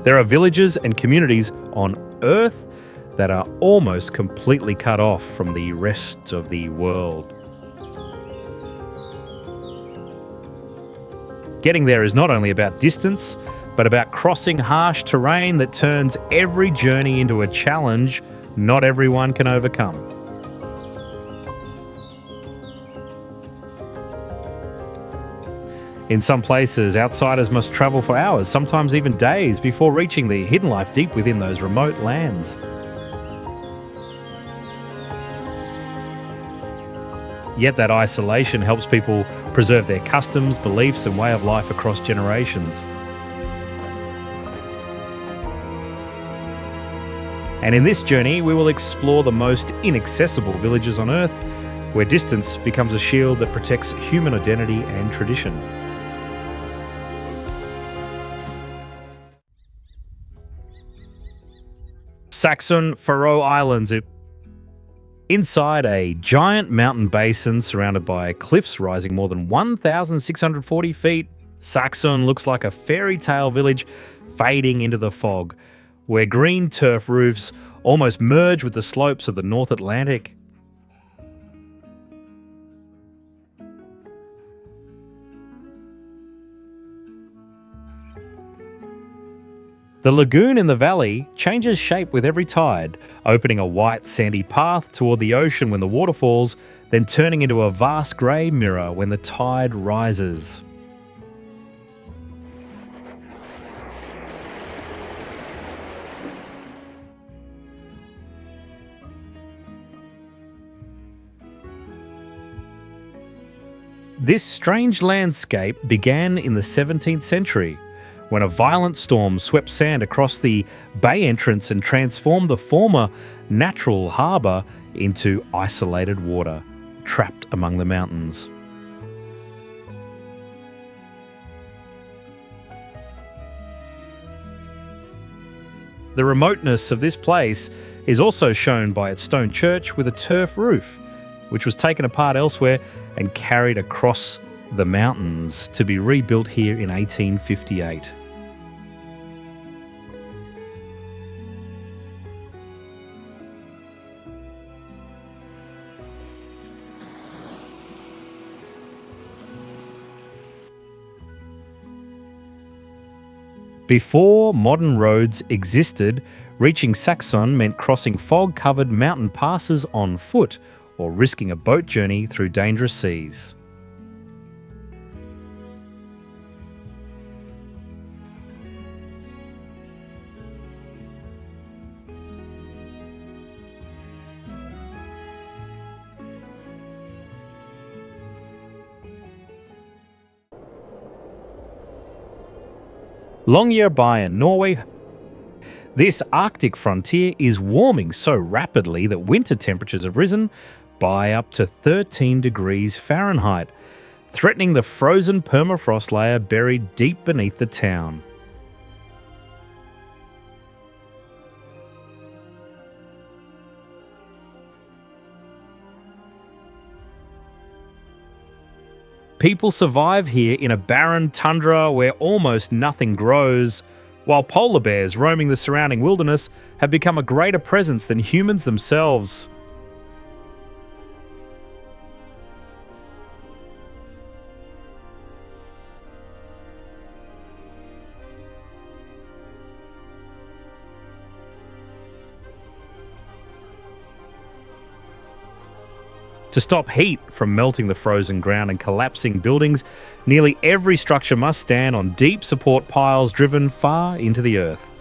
There are villages and communities on Earth that are almost completely cut off from the rest of the world. Getting there is not only about distance, but about crossing harsh terrain that turns every journey into a challenge not everyone can overcome. In some places, outsiders must travel for hours, sometimes even days, before reaching the hidden life deep within those remote lands. Yet that isolation helps people preserve their customs, beliefs, and way of life across generations. And in this journey, we will explore the most inaccessible villages on Earth, where distance becomes a shield that protects human identity and tradition. Saxon Faroe Islands. Inside a giant mountain basin surrounded by cliffs rising more than 1,640 feet, Saxon looks like a fairy tale village fading into the fog, where green turf roofs almost merge with the slopes of the North Atlantic. The lagoon in the valley changes shape with every tide, opening a white sandy path toward the ocean when the water falls, then turning into a vast grey mirror when the tide rises. This strange landscape began in the 17th century, when a violent storm swept sand across the bay entrance and transformed the former natural harbour into isolated water, trapped among the mountains. The remoteness of this place is also shown by its stone church with a turf roof, which was taken apart elsewhere and carried across the mountains to be rebuilt here in 1858. Before modern roads existed, reaching Saxon meant crossing fog-covered mountain passes on foot or risking a boat journey through dangerous seas. Longyearbyen, Norway. This Arctic frontier is warming so rapidly that winter temperatures have risen by up to 13 degrees Fahrenheit, threatening the frozen permafrost layer buried deep beneath the town. People survive here in a barren tundra where almost nothing grows, while polar bears roaming the surrounding wilderness have become a greater presence than humans themselves. To stop heat from melting the frozen ground and collapsing buildings, nearly every structure must stand on deep support piles driven far into the earth.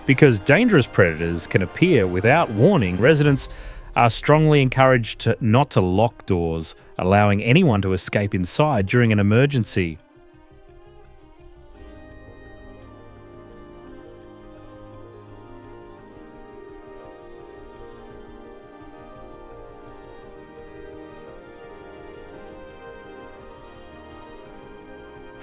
Because dangerous predators can appear without warning, residents are strongly encouraged not to lock doors, allowing anyone to escape inside during an emergency.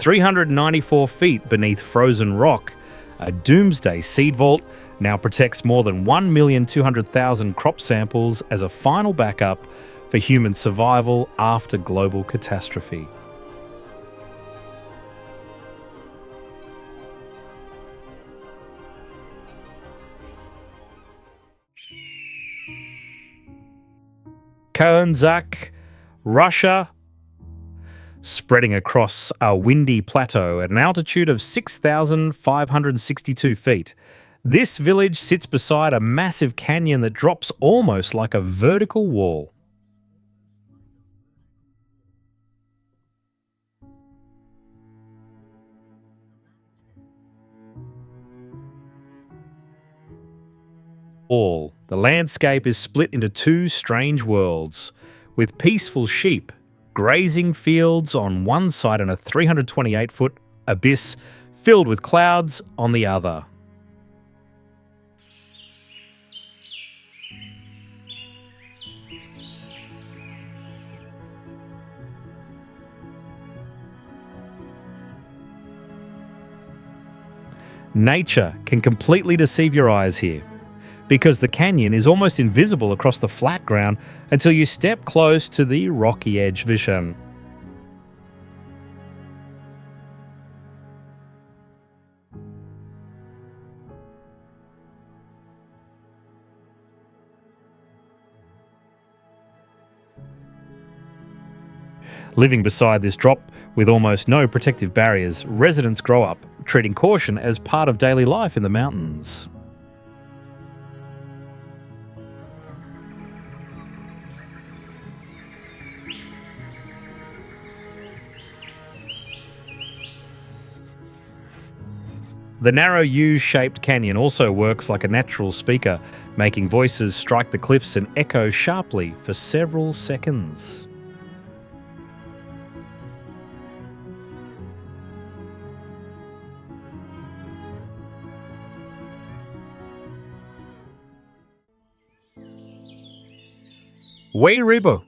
394 feet beneath frozen rock, a doomsday seed vault now protects more than 1,200,000 crop samples as a final backup for human survival after global catastrophe. Kernzak, Russia, spreading across a windy plateau at an altitude of 6,562 feet. This village sits beside a massive canyon that drops almost like a vertical wall. The landscape is split into two strange worlds, with peaceful sheep grazing fields on one side and a 328-foot abyss filled with clouds on the other. Nature can completely deceive your eyes here, because the canyon is almost invisible across the flat ground until you step close to the rocky edge vision. Living beside this drop with almost no protective barriers, residents grow up treating caution as part of daily life in the mountains. The narrow U-shaped canyon also works like a natural speaker, making voices strike the cliffs and echo sharply for several seconds. Weiribo.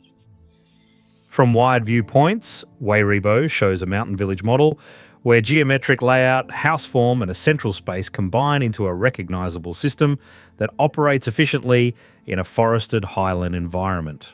From wide viewpoints, Weiribo shows a mountain village model where geometric layout, house form, and a central space combine into a recognizable system that operates efficiently in a forested highland environment.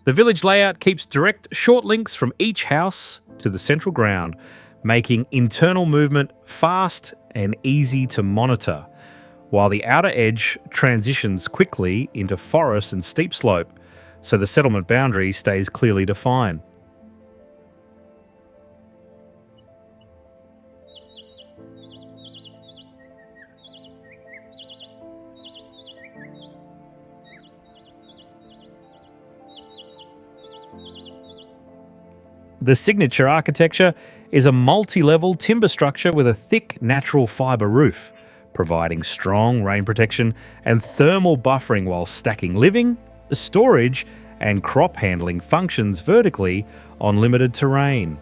The village layout keeps direct short links from each house to the central ground, making internal movement fast and easy to monitor, while the outer edge transitions quickly into forest and steep slope, so the settlement boundary stays clearly defined. The signature architecture is a multi-level timber structure with a thick natural fibre roof, providing strong rain protection and thermal buffering while stacking living, storage and crop handling functions vertically on limited terrain.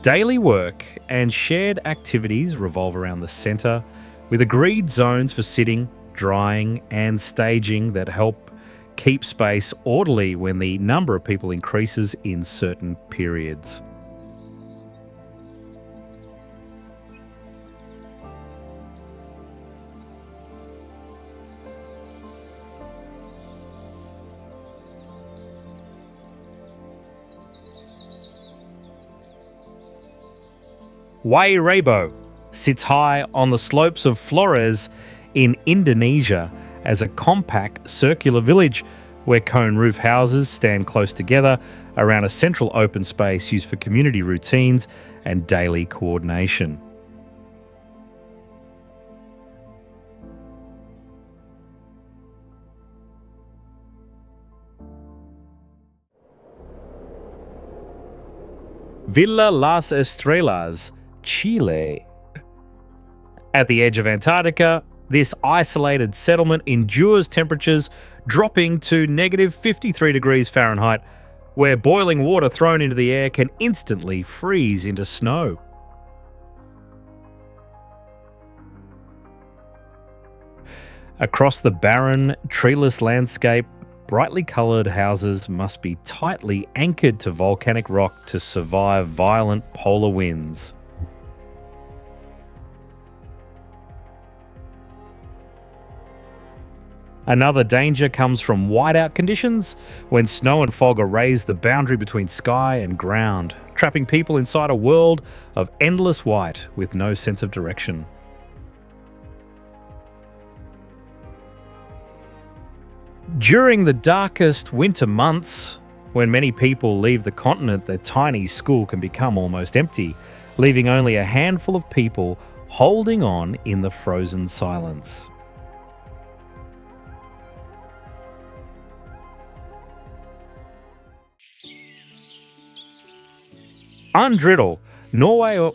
Daily work and shared activities revolve around the centre, with agreed zones for sitting, drying, and staging that help keep space orderly when the number of people increases in certain periods. Wairabo sits high on the slopes of Flores in Indonesia as a compact circular village where cone roof houses stand close together around a central open space used for community routines and daily coordination. Villa Las Estrellas, Chile. At the edge of Antarctica, this isolated settlement endures temperatures dropping to negative 53 degrees Fahrenheit, where boiling water thrown into the air can instantly freeze into snow. Across the barren, treeless landscape, brightly coloured houses must be tightly anchored to volcanic rock to survive violent polar winds. Another danger comes from whiteout conditions, when snow and fog erase the boundary between sky and ground, trapping people inside a world of endless white with no sense of direction. During the darkest winter months, when many people leave the continent, their tiny school can become almost empty, leaving only a handful of people holding on in the frozen silence. Undriddle, Norway,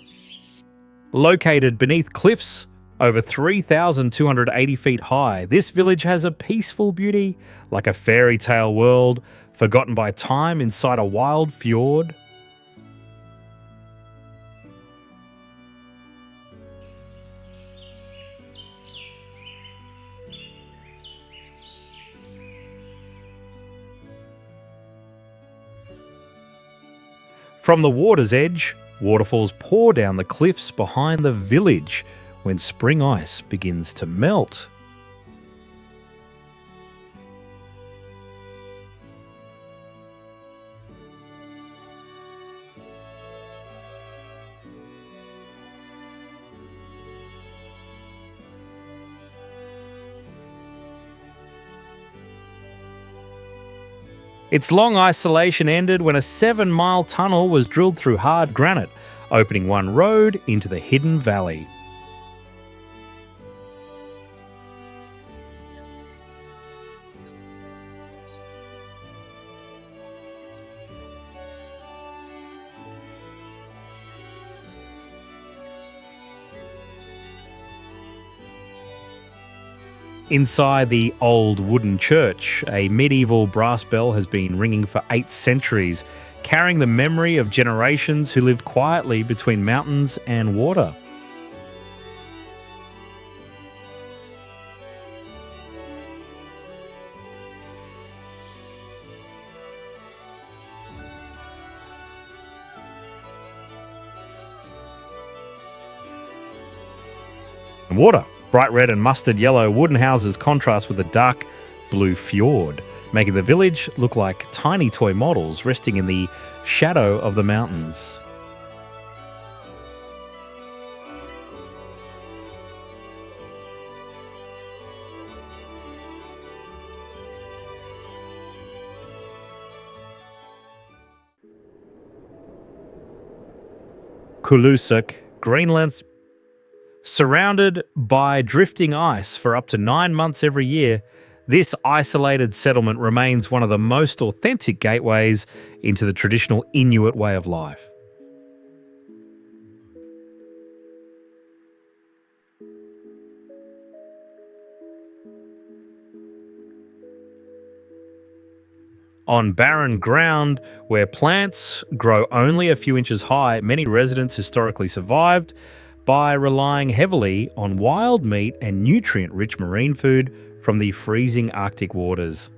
located beneath cliffs over 3,280 feet high, this village has a peaceful beauty, like a fairy tale world forgotten by time inside a wild fjord. From the water's edge, waterfalls pour down the cliffs behind the village when spring ice begins to melt. Its long isolation ended when a 7-mile tunnel was drilled through hard granite, opening one road into the hidden valley. Inside the old wooden church, a medieval brass bell has been ringing for 8 centuries, carrying the memory of generations who lived quietly between mountains and water. Water. Bright red and mustard yellow wooden houses contrast with the dark blue fjord, making the village look like tiny toy models resting in the shadow of the mountains. Kulusuk, Greenland's surrounded by drifting ice for up to 9 months every year, this isolated settlement remains one of the most authentic gateways into the traditional Inuit way of life. On barren ground where plants grow only a few inches high, many residents historically survived by relying heavily on wild meat and nutrient-rich marine food from the freezing Arctic waters.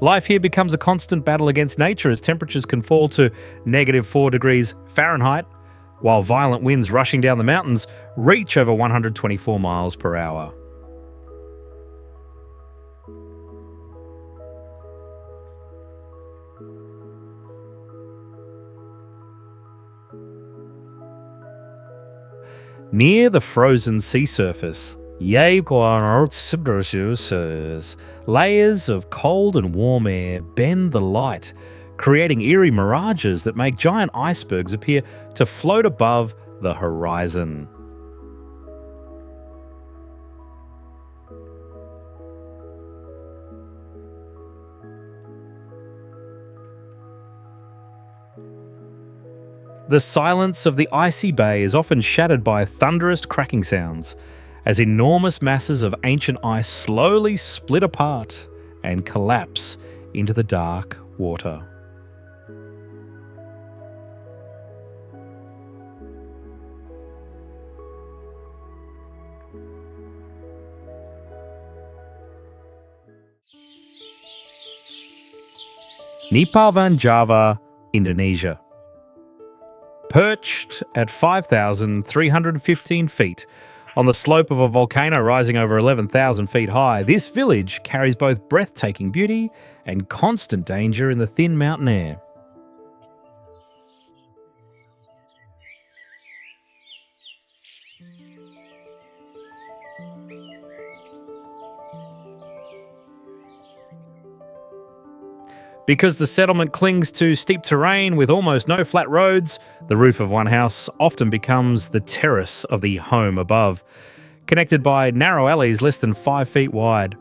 Life here becomes a constant battle against nature as temperatures can fall to negative 4 degrees Fahrenheit, while violent winds rushing down the mountains reach over 124 miles per hour. Near the frozen sea surface, layers of cold and warm air bend the light, creating eerie mirages that make giant icebergs appear to float above the horizon. The silence of the icy bay is often shattered by thunderous cracking sounds, as enormous masses of ancient ice slowly split apart and collapse into the dark water. Nipalvan Java, Indonesia. Perched at 5,315 feet on the slope of a volcano rising over 11,000 feet high, this village carries both breathtaking beauty and constant danger in the thin mountain air. Because the settlement clings to steep terrain with almost no flat roads, the roof of one house often becomes the terrace of the home above, connected by narrow alleys less than 5 feet wide.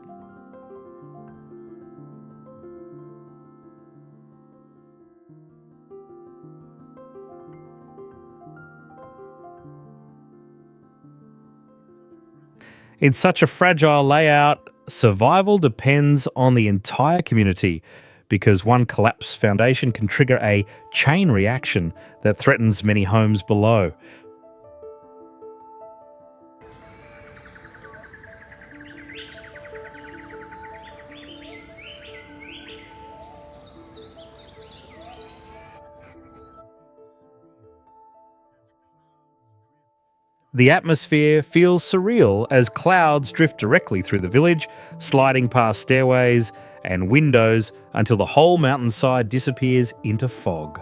In such a fragile layout, survival depends on the entire community, because one collapsed foundation can trigger a chain reaction that threatens many homes below. The atmosphere feels surreal as clouds drift directly through the village, sliding past stairways and windows until the whole mountainside disappears into fog.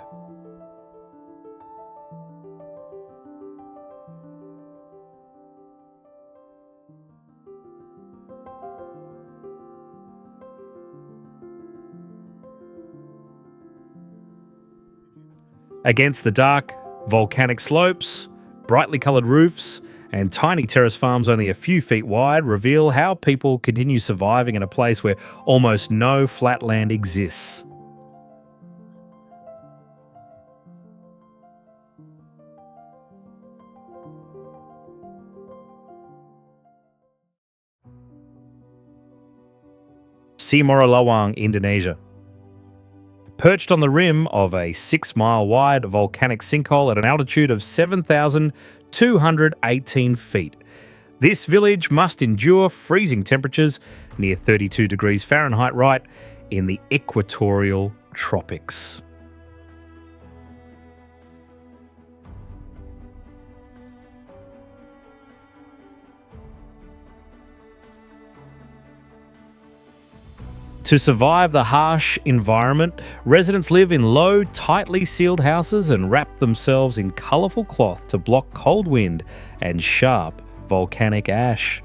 Against the dark, volcanic slopes, brightly coloured roofs, and tiny terrace farms only a few feet wide reveal how people continue surviving in a place where almost no flat land exists. Simorolawang, Indonesia. Perched on the rim of a 6-mile wide volcanic sinkhole at an altitude of 7,218 feet, this village must endure freezing temperatures near 32 degrees Fahrenheit right in the equatorial tropics. To survive the harsh environment, residents live in low, tightly sealed houses and wrap themselves in colourful cloth to block cold wind and sharp volcanic ash.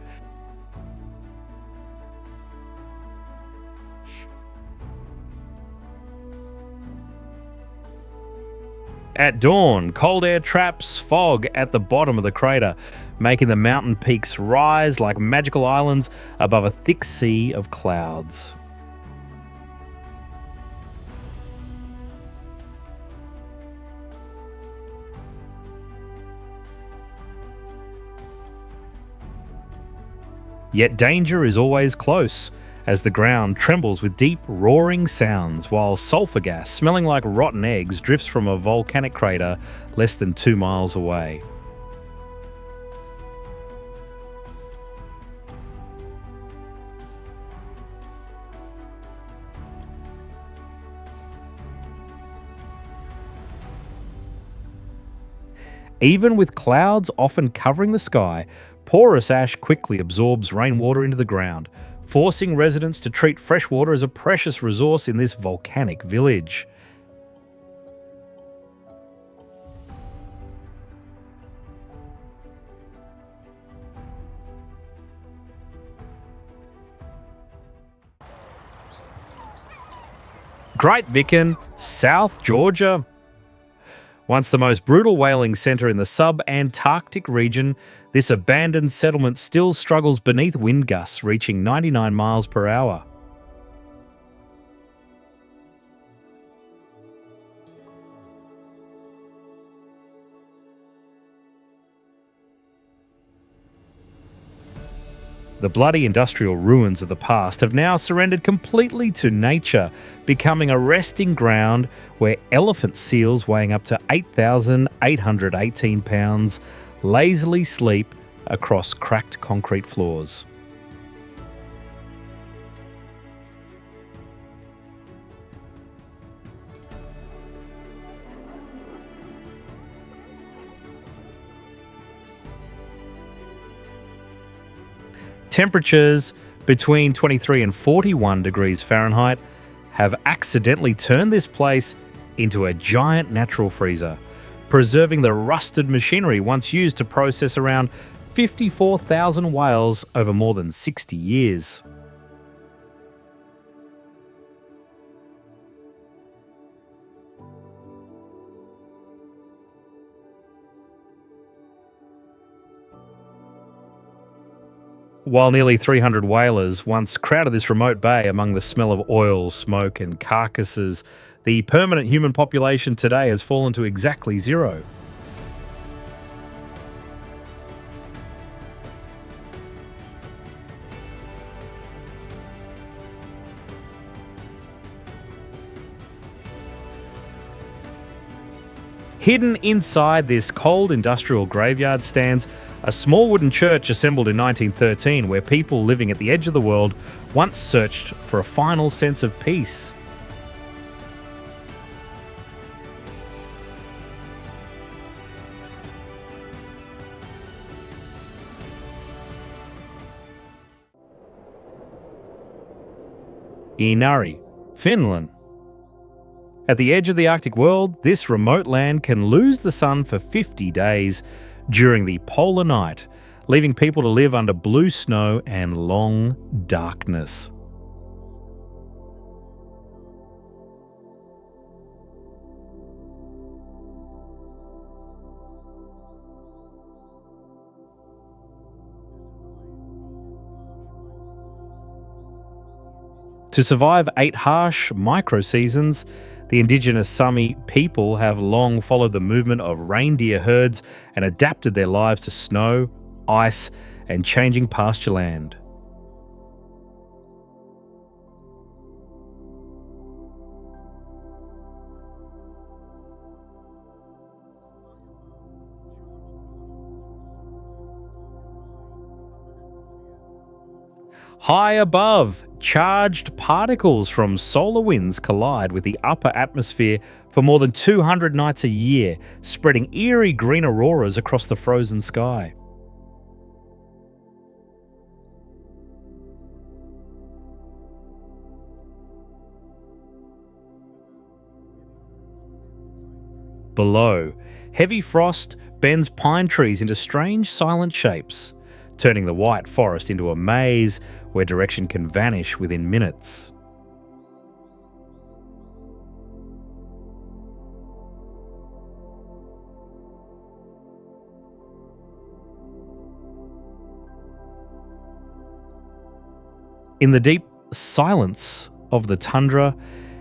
At dawn, cold air traps fog at the bottom of the crater, making the mountain peaks rise like magical islands above a thick sea of clouds. Yet danger is always close, as the ground trembles with deep, roaring sounds, while sulphur gas smelling like rotten eggs drifts from a volcanic crater less than 2 miles away. Even with clouds often covering the sky, porous ash quickly absorbs rainwater into the ground, forcing residents to treat fresh water as a precious resource in this volcanic village. Great Viken, South Georgia. Once the most brutal whaling centre in the sub-Antarctic region, this abandoned settlement still struggles beneath wind gusts reaching 99 miles per hour. The bloody industrial ruins of the past have now surrendered completely to nature, becoming a resting ground where elephant seals weighing up to 8,818 pounds lazily sleep across cracked concrete floors. Temperatures between 23 and 41 degrees Fahrenheit have accidentally turned this place into a giant natural freezer, preserving the rusted machinery once used to process around 54,000 whales over more than 60 years. While nearly 300 whalers once crowded this remote bay among the smell of oil, smoke, and carcasses, the permanent human population today has fallen to exactly zero. Hidden inside this cold industrial graveyard stands a small wooden church assembled in 1913 where people living at the edge of the world once searched for a final sense of peace. Inari, Finland. At the edge of the Arctic world, this remote land can lose the sun for 50 days during the polar night, leaving people to live under blue snow and long darkness. To survive 8 harsh micro-seasons, the indigenous Sami people have long followed the movement of reindeer herds and adapted their lives to snow, ice, and changing pasture land. High above, charged particles from solar winds collide with the upper atmosphere for more than 200 nights a year, spreading eerie green auroras across the frozen sky. Below, heavy frost bends pine trees into strange silent shapes, turning the white forest into a maze where direction can vanish within minutes. In the deep silence of the tundra,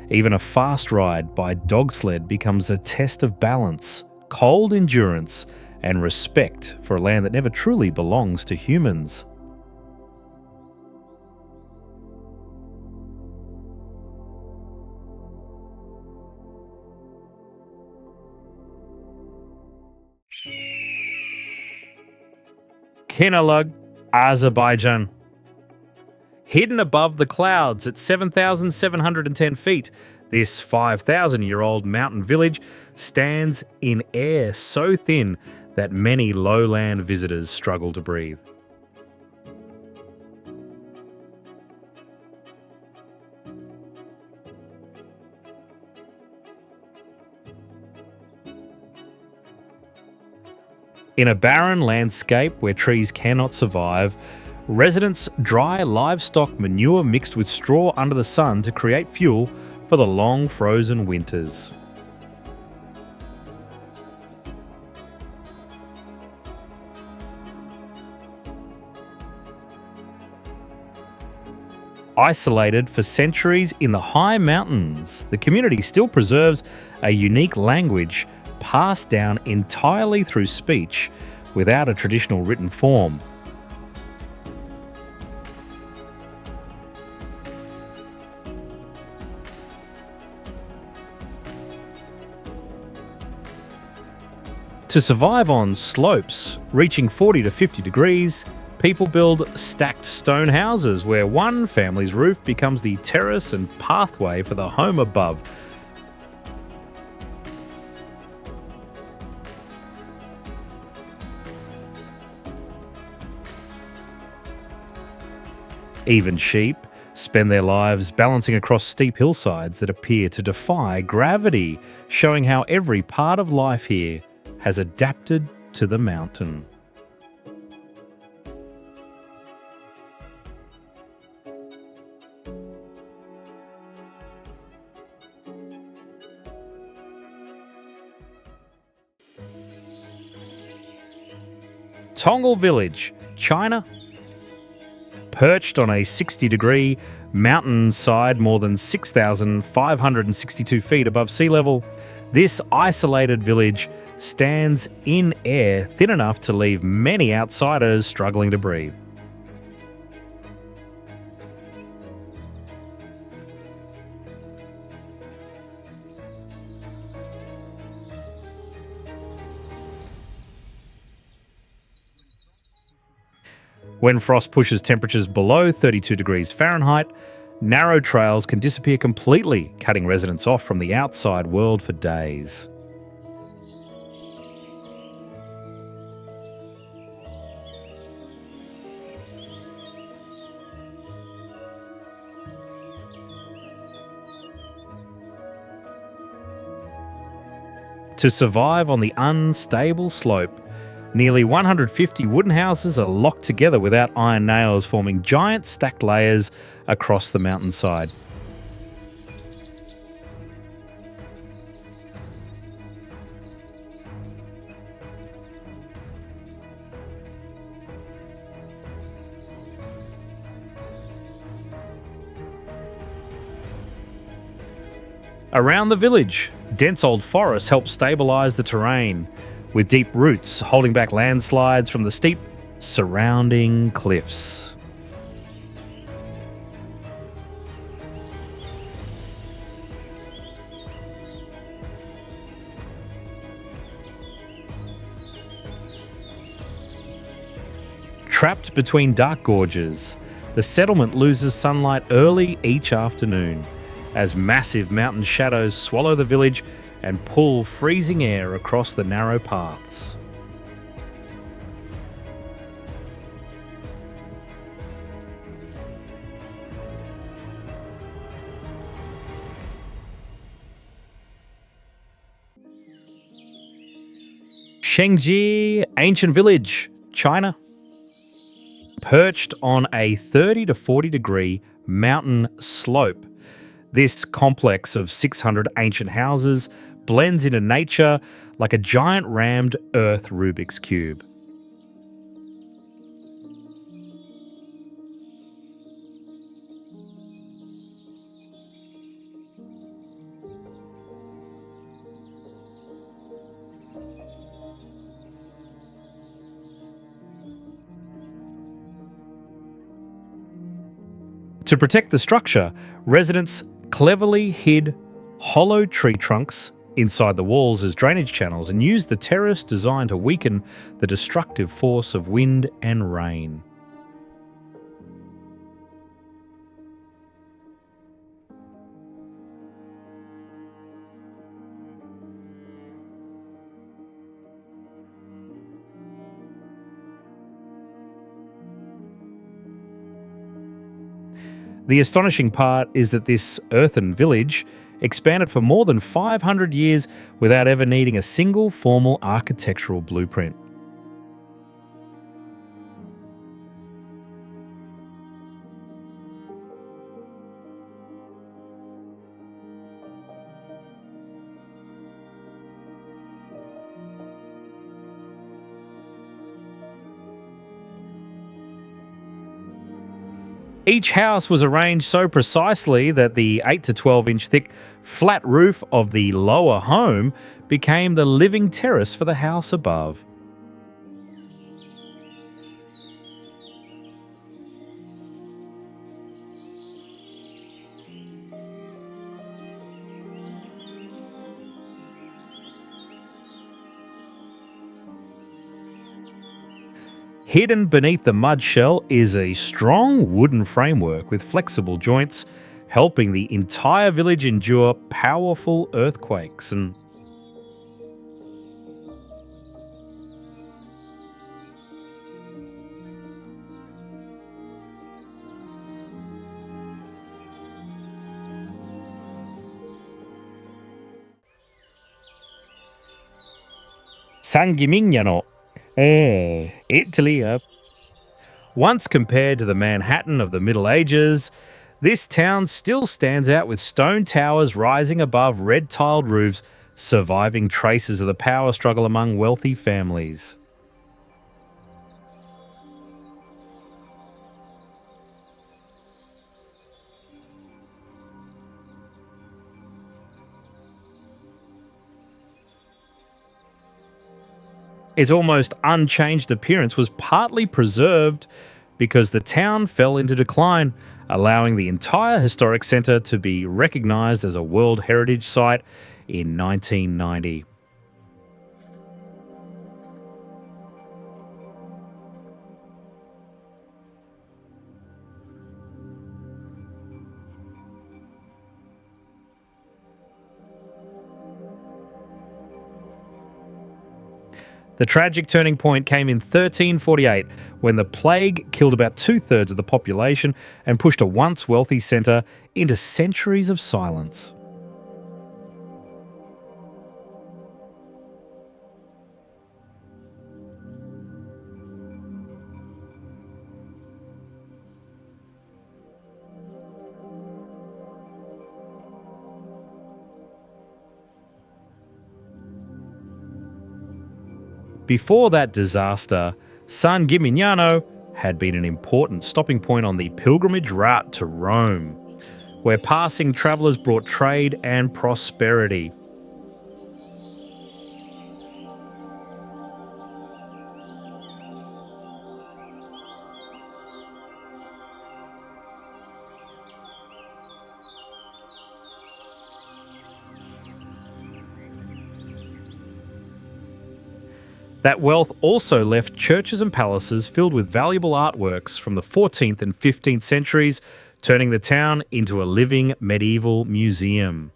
even a fast ride by dog sled becomes a test of balance, cold endurance, and respect for a land that never truly belongs to humans. Kinalug, Azerbaijan. Hidden above the clouds at 7,710 feet, this 5,000-year-old mountain village stands in air so thin that many lowland visitors struggle to breathe. In a barren landscape where trees cannot survive, residents dry livestock manure mixed with straw under the sun to create fuel for the long frozen winters. Isolated for centuries in the high mountains, the community still preserves a unique language passed down entirely through speech without a traditional written form. To survive on slopes reaching 40 to 50 degrees, people build stacked stone houses where one family's roof becomes the terrace and pathway for the home above. Even sheep spend their lives balancing across steep hillsides that appear to defy gravity, showing how every part of life here has adapted to the mountain. Tongil Village, China. Perched on a 60-degree mountainside more than 6,562 feet above sea level, this isolated village stands in air thin enough to leave many outsiders struggling to breathe. When frost pushes temperatures below 32 degrees Fahrenheit, narrow trails can disappear completely, cutting residents off from the outside world for days. To survive on the unstable slope, nearly 150 wooden houses are locked together without iron nails, forming giant stacked layers across the mountainside. Around the village, dense old forests help stabilise the terrain, with deep roots holding back landslides from the steep surrounding cliffs. Trapped between dark gorges, the settlement loses sunlight early each afternoon, as massive mountain shadows swallow the village and pull freezing air across the narrow paths. Shengji Ancient Village, China. Perched on a 30 to 40 degree mountain slope, this complex of 600 ancient houses blends into nature like a giant rammed earth Rubik's Cube. To protect the structure, residents cleverly hid hollow tree trunks inside the walls as drainage channels and used the terrace designed to weaken the destructive force of wind and rain. The astonishing part is that this earthen village expanded for more than 500 years without ever needing a single formal architectural blueprint. Each house was arranged so precisely that the 8 to 12 inch thick flat roof of the lower home became the living terrace for the house above. Hidden beneath the mud shell is a strong wooden framework with flexible joints, helping the entire village endure powerful earthquakes. And San Gimignano, Italy. Once compared to the Manhattan of the Middle Ages, this town still stands out with stone towers rising above red tiled roofs, surviving traces of the power struggle among wealthy families. Its almost unchanged appearance was partly preserved because the town fell into decline, allowing the entire historic centre to be recognised as a World Heritage Site in 1990. The tragic turning point came in 1348 when the plague killed about two-thirds of the population and pushed a once wealthy centre into centuries of silence. Before that disaster, San Gimignano had been an important stopping point on the pilgrimage route to Rome, where passing travellers brought trade and prosperity. That wealth also left churches and palaces filled with valuable artworks from the 14th and 15th centuries, turning the town into a living medieval museum.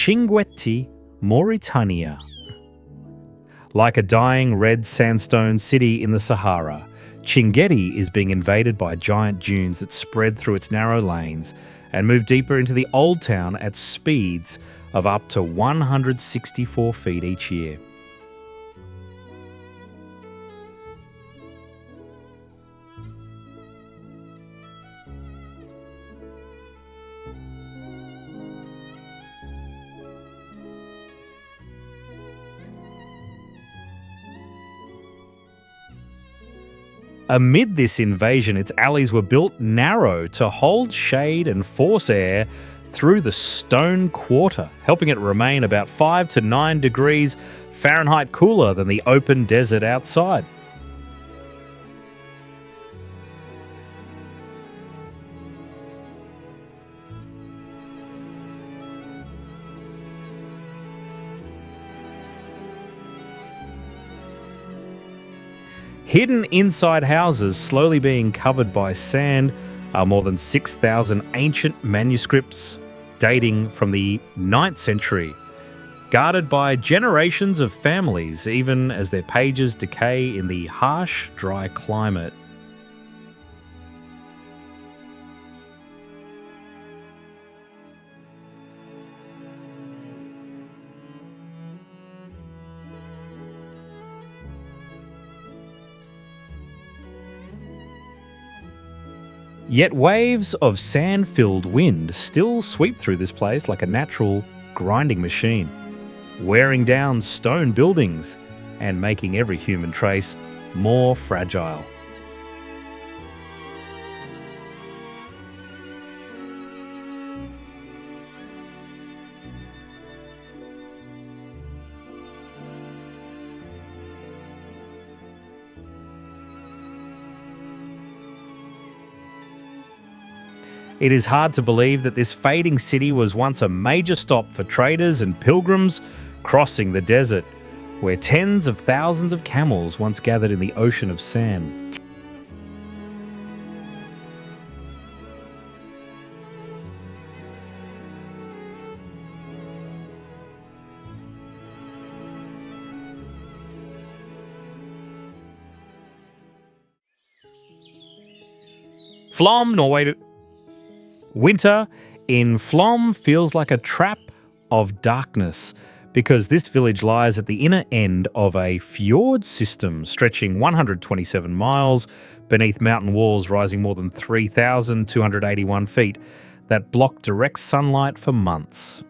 Chinguetti, Mauritania. Like a dying red sandstone city in the Sahara, Chinguetti is being invaded by giant dunes that spread through its narrow lanes and move deeper into the old town at speeds of up to 164 feet each year. Amid this invasion, its alleys were built narrow to hold shade and force air through the stone quarter, helping it remain about 5 to 9 degrees Fahrenheit cooler than the open desert outside. Hidden inside houses slowly being covered by sand are more than 6,000 ancient manuscripts dating from the 9th century, guarded by generations of families even as their pages decay in the harsh, dry climate. Yet waves of sand-filled wind still sweep through this place like a natural grinding machine, wearing down stone buildings and making every human trace more fragile. It is hard to believe that this fading city was once a major stop for traders and pilgrims crossing the desert, where tens of thousands of camels once gathered in the ocean of sand. Flom, Norway. Winter in Flom feels like a trap of darkness because this village lies at the inner end of a fjord system stretching 127 miles beneath mountain walls rising more than 3,281 feet that block direct sunlight for months.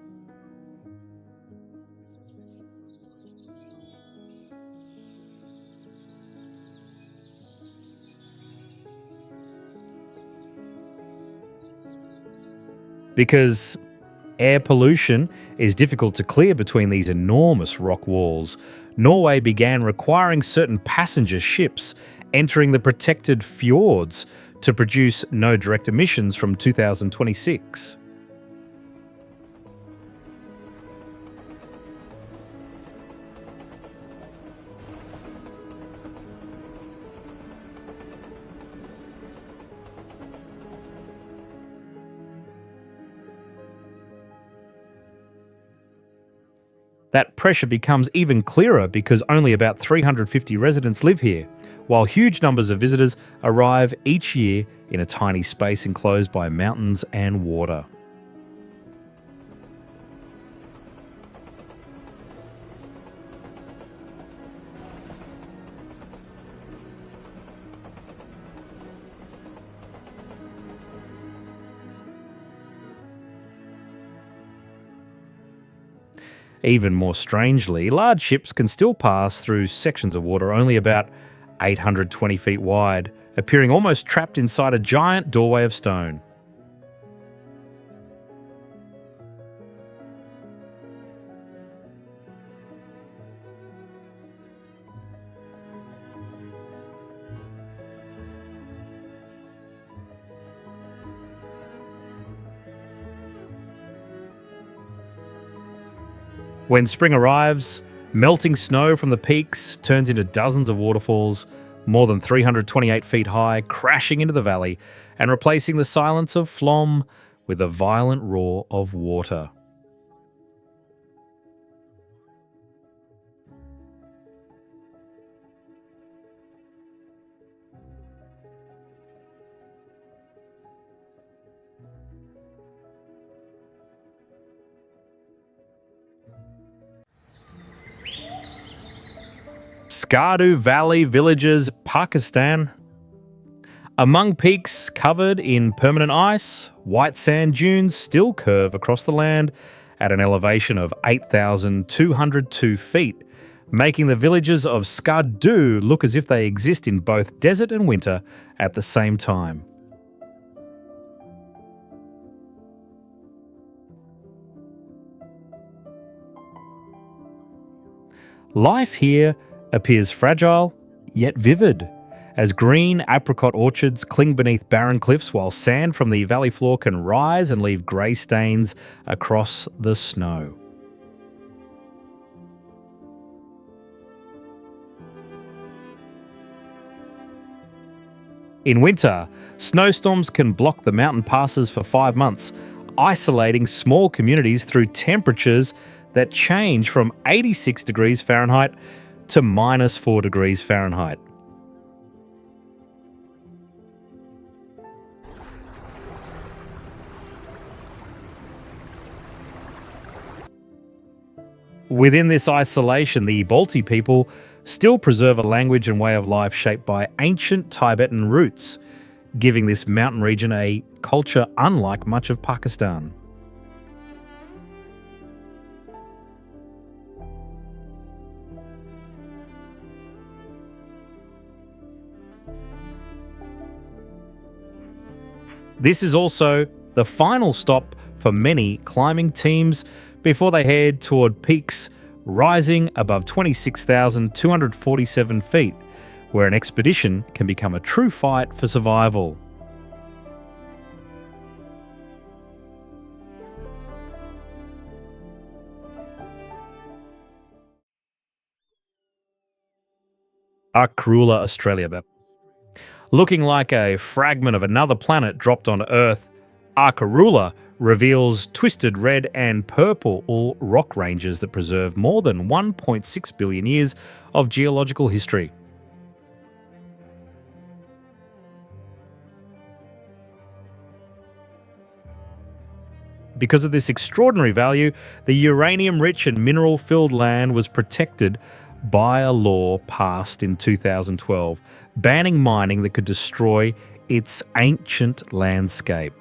Because air pollution is difficult to clear between these enormous rock walls, Norway began requiring certain passenger ships entering the protected fjords to produce no direct emissions from 2026. That pressure becomes even clearer because only about 350 residents live here, while huge numbers of visitors arrive each year in a tiny space enclosed by mountains and water. Even more strangely, large ships can still pass through sections of water only about 820 feet wide, appearing almost trapped inside a giant doorway of stone. When spring arrives, melting snow from the peaks turns into dozens of waterfalls, more than 328 feet high, crashing into the valley and replacing the silence of Flom with a violent roar of water. Skardu Valley villages, Pakistan. Among peaks covered in permanent ice, white sand dunes still curve across the land at an elevation of 8,202 feet, making the villages of Skardu look as if they exist in both desert and winter at the same time. Life here appears fragile, yet vivid, as green apricot orchards cling beneath barren cliffs while sand from the valley floor can rise and leave grey stains across the snow. In winter, snowstorms can block the mountain passes for 5 months, isolating small communities through temperatures that change from 86 degrees Fahrenheit to -4 degrees Fahrenheit. Within this isolation, the Balti people still preserve a language and way of life shaped by ancient Tibetan roots, giving this mountain region a culture unlike much of Pakistan. This is also the final stop for many climbing teams before they head toward peaks rising above 26,247 feet, where an expedition can become a true fight for survival. Arkarula, Australia. Looking like a fragment of another planet dropped onto Earth, Arkarula reveals twisted red and purple rock ranges that preserve more than 1.6 billion years of geological history. Because of this extraordinary value, the uranium-rich and mineral-filled land was protected by a law passed in 2012, banning mining that could destroy its ancient landscape.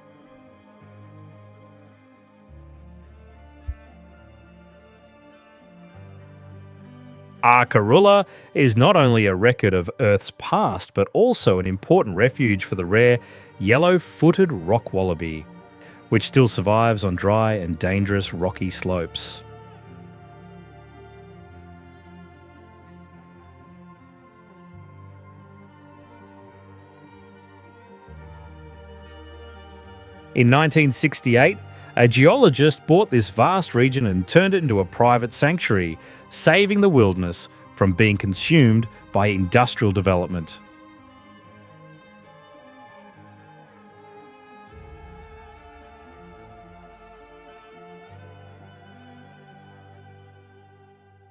Arkarula is not only a record of Earth's past, but also an important refuge for the rare yellow-footed rock wallaby, which still survives on dry and dangerous rocky slopes. In 1968, a geologist bought this vast region and turned it into a private sanctuary, saving the wilderness from being consumed by industrial development.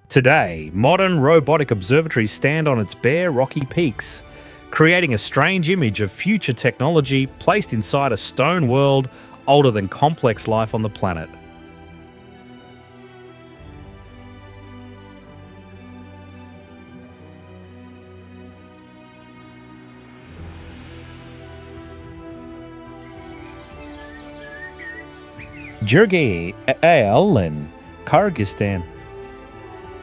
Today, modern robotic observatories stand on its bare rocky peaks, creating a strange image of future technology placed inside a stone world older than complex life on the planet. Jurgi Al in Kyrgyzstan.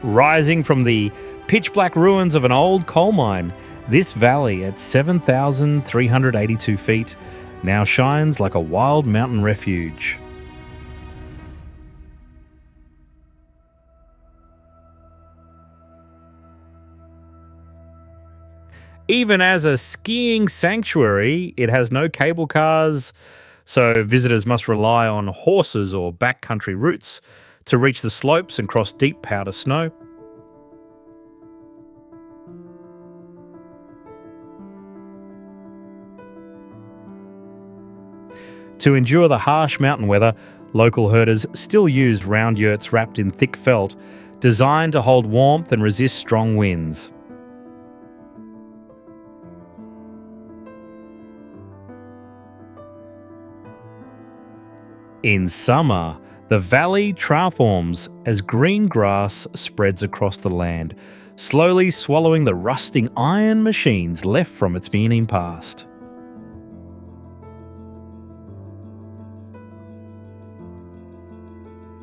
Rising from the pitch-black ruins of an old coal mine, this valley at 7,382 feet now shines like a wild mountain refuge. Even as a skiing sanctuary, it has no cable cars, so visitors must rely on horses or backcountry routes to reach the slopes and cross deep powder snow. To endure the harsh mountain weather, local herders still used round yurts wrapped in thick felt, designed to hold warmth and resist strong winds. In summer, the valley transforms as green grass spreads across the land, slowly swallowing the rusting iron machines left from its meaning past.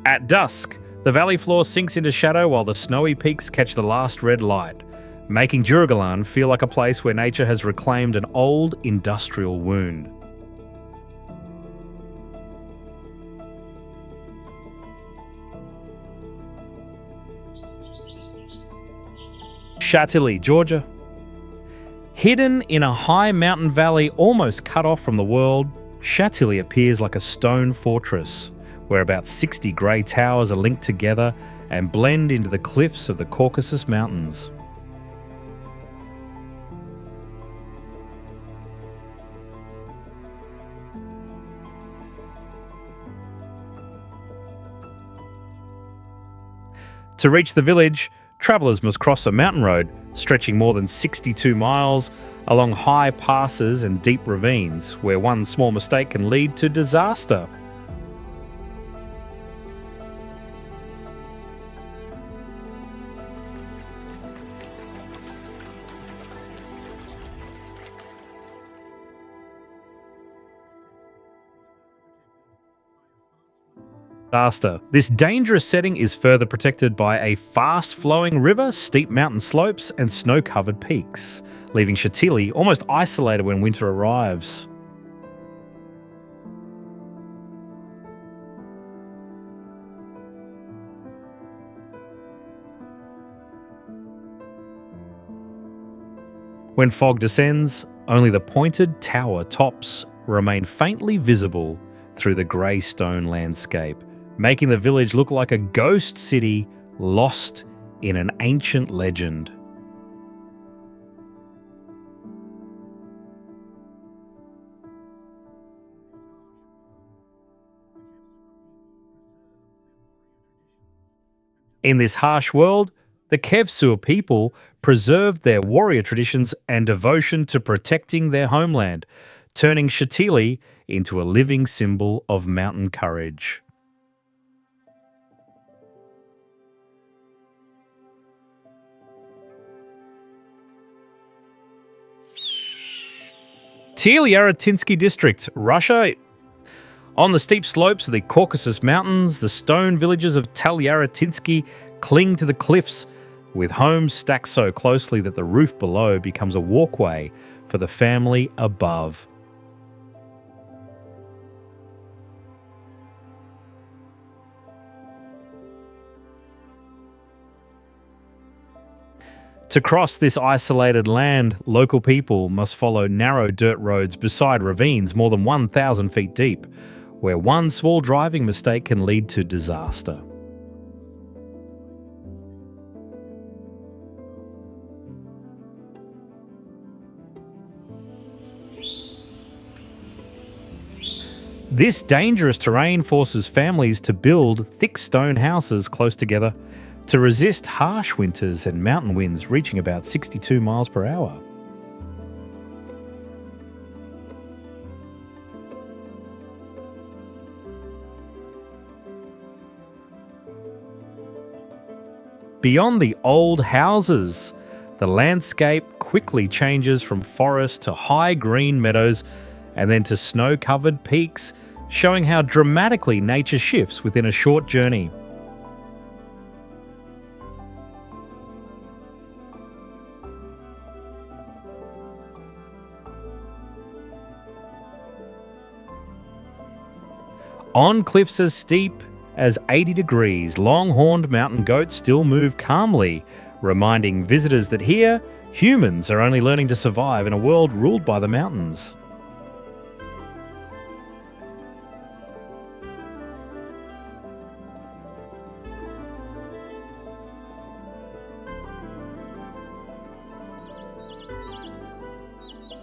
At dusk, the valley floor sinks into shadow while the snowy peaks catch the last red light, making Jurgalan feel like a place where nature has reclaimed an old industrial wound. Chantilly, Georgia. Hidden in a high mountain valley almost cut off from the world, Chantilly appears like a stone fortress, where about 60 grey towers are linked together and blend into the cliffs of the Caucasus Mountains. To reach the village, travellers must cross a mountain road stretching more than 62 miles along high passes and deep ravines, where one small mistake can lead to disaster. This dangerous setting is further protected by a fast-flowing river, steep mountain slopes, and snow-covered peaks, leaving Chantilly almost isolated when winter arrives. When fog descends, only the pointed tower tops remain faintly visible through the grey stone landscape, making the village look like a ghost city lost in an ancient legend. In this harsh world, the Kevsur people preserved their warrior traditions and devotion to protecting their homeland, turning Shatili into a living symbol of mountain courage. Telyaratinsky district, Russia. On the steep slopes of the Caucasus Mountains, the stone villages of Telyaratinsky cling to the cliffs, with homes stacked so closely that the roof below becomes a walkway for the family above. To cross this isolated land, local people must follow narrow dirt roads beside ravines more than 1,000 feet deep, where one small driving mistake can lead to disaster. This dangerous terrain forces families to build thick stone houses close together to resist harsh winters and mountain winds reaching about 62 miles per hour. Beyond the old houses, the landscape quickly changes from forest to high green meadows and then to snow-covered peaks, showing how dramatically nature shifts within a short journey. On cliffs as steep as 80 degrees, long-horned mountain goats still move calmly, reminding visitors that here, humans are only learning to survive in a world ruled by the mountains.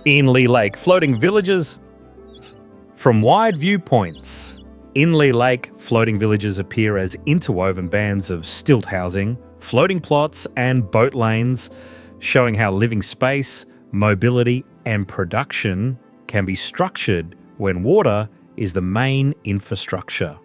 Inle Lake, floating villages. From wide viewpoints, Inle Lake floating villages appear as interwoven bands of stilt housing, floating plots, and boat lanes, showing how living space, mobility, and production can be structured when water is the main infrastructure.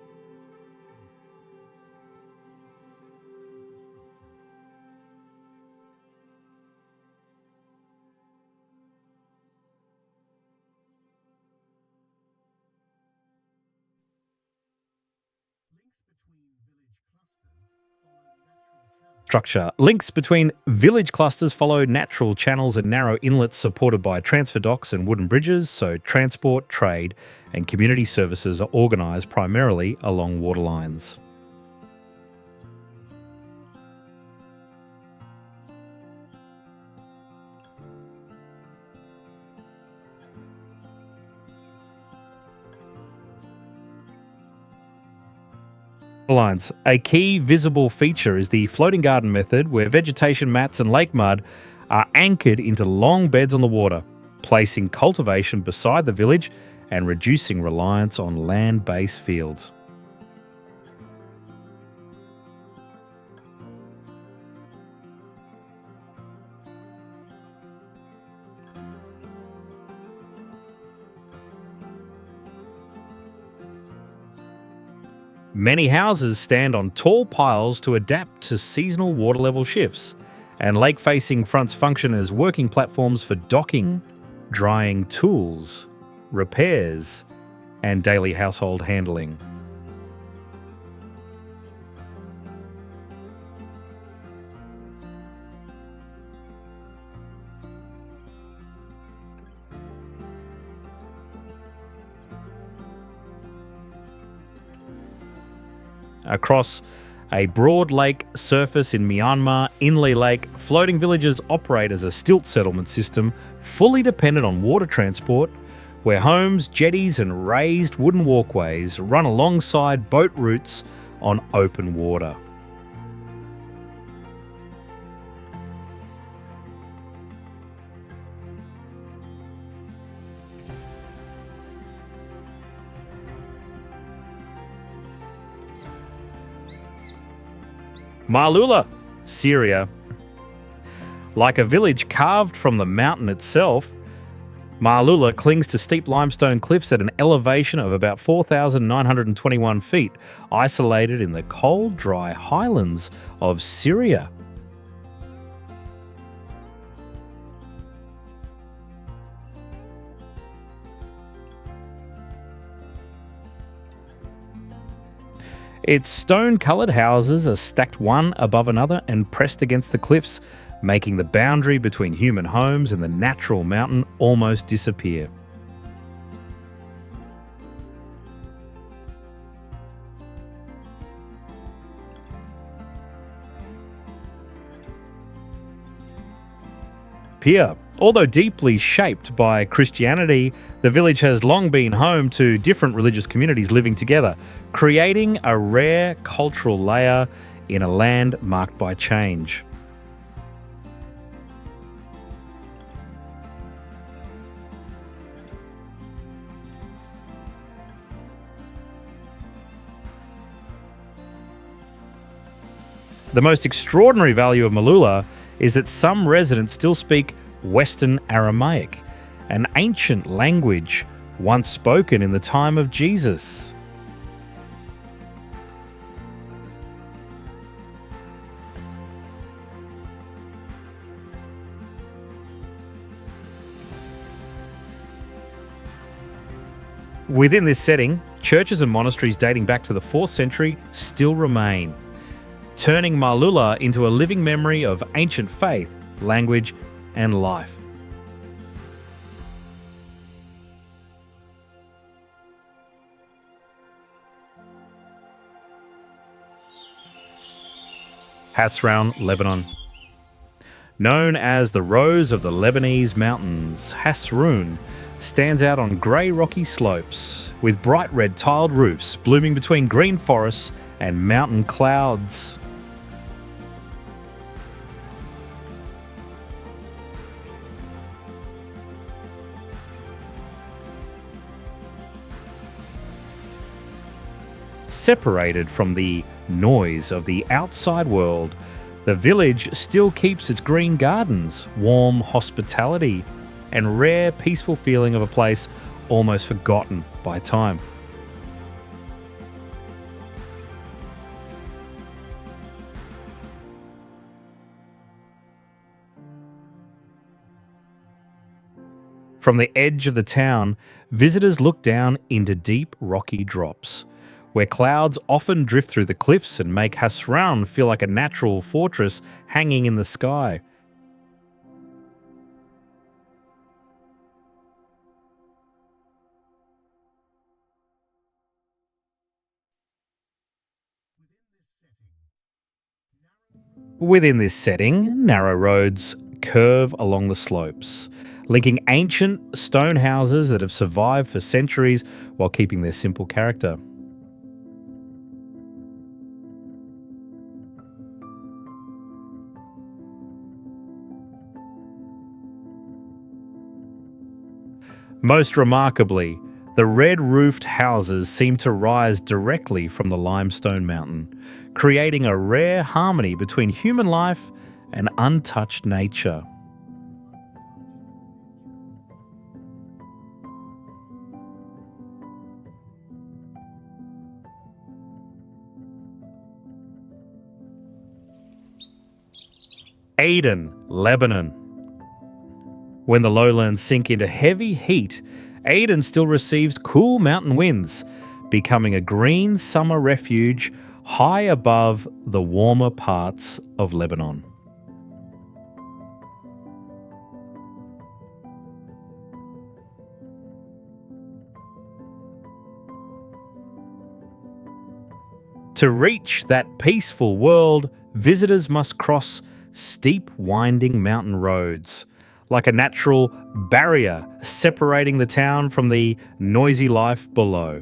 Links between village clusters follow natural channels and narrow inlets supported by transfer docks and wooden bridges, so transport, trade, and community services are organised primarily along waterlines. Lines. A key visible feature is the floating garden method, where vegetation mats and lake mud are anchored into long beds on the water, placing cultivation beside the village and reducing reliance on land-based fields. Many houses stand on tall piles to adapt to seasonal water level shifts, and lake-facing fronts function as working platforms for docking, drying tools, repairs, and daily household handling. Across a broad lake surface in Myanmar, Inle Lake, floating villages operate as a stilt settlement system fully dependent on water transport, where homes, jetties, and raised wooden walkways run alongside boat routes on open water. Malula, Syria. Like a village carved from the mountain itself, Malula clings to steep limestone cliffs at an elevation of about 4,921 feet, isolated in the cold, dry highlands of Syria. Its stone-coloured houses are stacked one above another and pressed against the cliffs, making the boundary between human homes and the natural mountain almost disappear. Pia. Although deeply shaped by Christianity, the village has long been home to different religious communities living together, creating a rare cultural layer in a land marked by change. The most extraordinary value of Malula is that some residents still speak Western Aramaic, an ancient language once spoken in the time of Jesus. Within this setting, churches and monasteries dating back to the 4th century still remain, turning Malula into a living memory of ancient faith, language, and life. Hasroun, Lebanon. Known as the Rose of the Lebanese Mountains, Hasroun stands out on grey rocky slopes, with bright red tiled roofs blooming between green forests and mountain clouds. Separated from the noise of the outside world, the village still keeps its green gardens, warm hospitality, and rare peaceful feeling of a place almost forgotten by time. From the edge of the town, visitors look down into deep rocky drops, where clouds often drift through the cliffs and make Hasroun feel like a natural fortress hanging in the sky. Within this setting, narrow roads curve along the slopes, linking ancient stone houses that have survived for centuries while keeping their simple character. Most remarkably, the red-roofed houses seem to rise directly from the limestone mountain, creating a rare harmony between human life and untouched nature. Aden, Lebanon. When the lowlands sink into heavy heat, Aden still receives cool mountain winds, becoming a green summer refuge high above the warmer parts of Lebanon. To reach that peaceful world, visitors must cross steep, winding mountain roads, like a natural barrier separating the town from the noisy life below.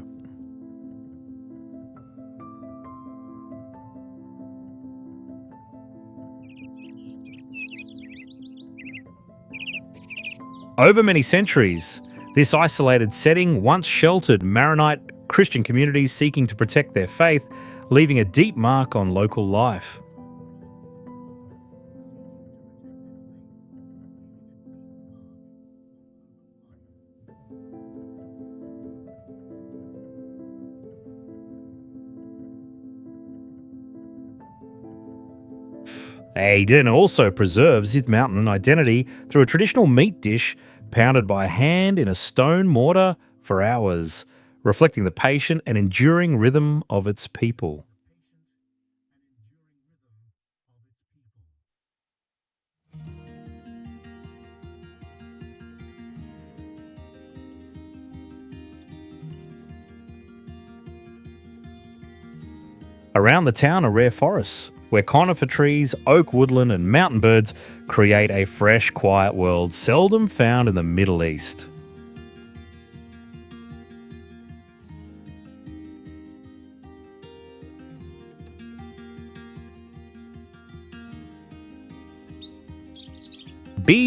Over many centuries, this isolated setting once sheltered Maronite Christian communities seeking to protect their faith, leaving a deep mark on local life. He then also preserves his mountain identity through a traditional meat dish pounded by hand in a stone mortar for hours, reflecting the patient and enduring rhythm of its people. Around the town are rare forests, where conifer trees, oak woodland, and mountain birds create a fresh, quiet world seldom found in the Middle East.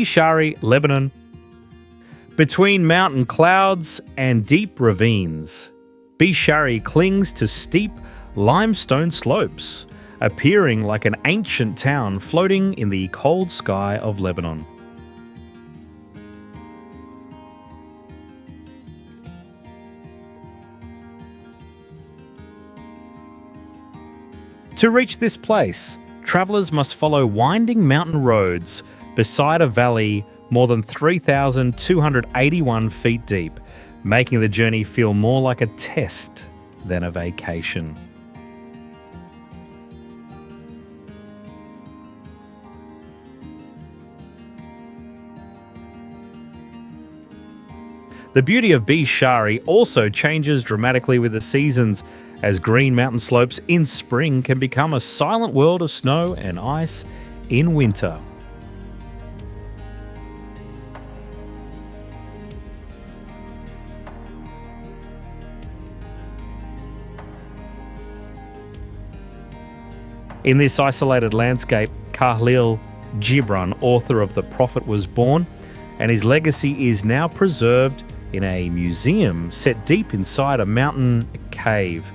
Shari, Lebanon. Between mountain clouds and deep ravines, Shari clings to steep limestone slopes, appearing like an ancient town floating in the cold sky of Lebanon. To reach this place, travellers must follow winding mountain roads beside a valley more than 3,281 feet deep, making the journey feel more like a test than a vacation. The beauty of Shari also changes dramatically with the seasons, as green mountain slopes in spring can become a silent world of snow and ice in winter. In this isolated landscape, Khalil Gibran, author of The Prophet Was Born, and his legacy is now preserved in a museum set deep inside a mountain cave.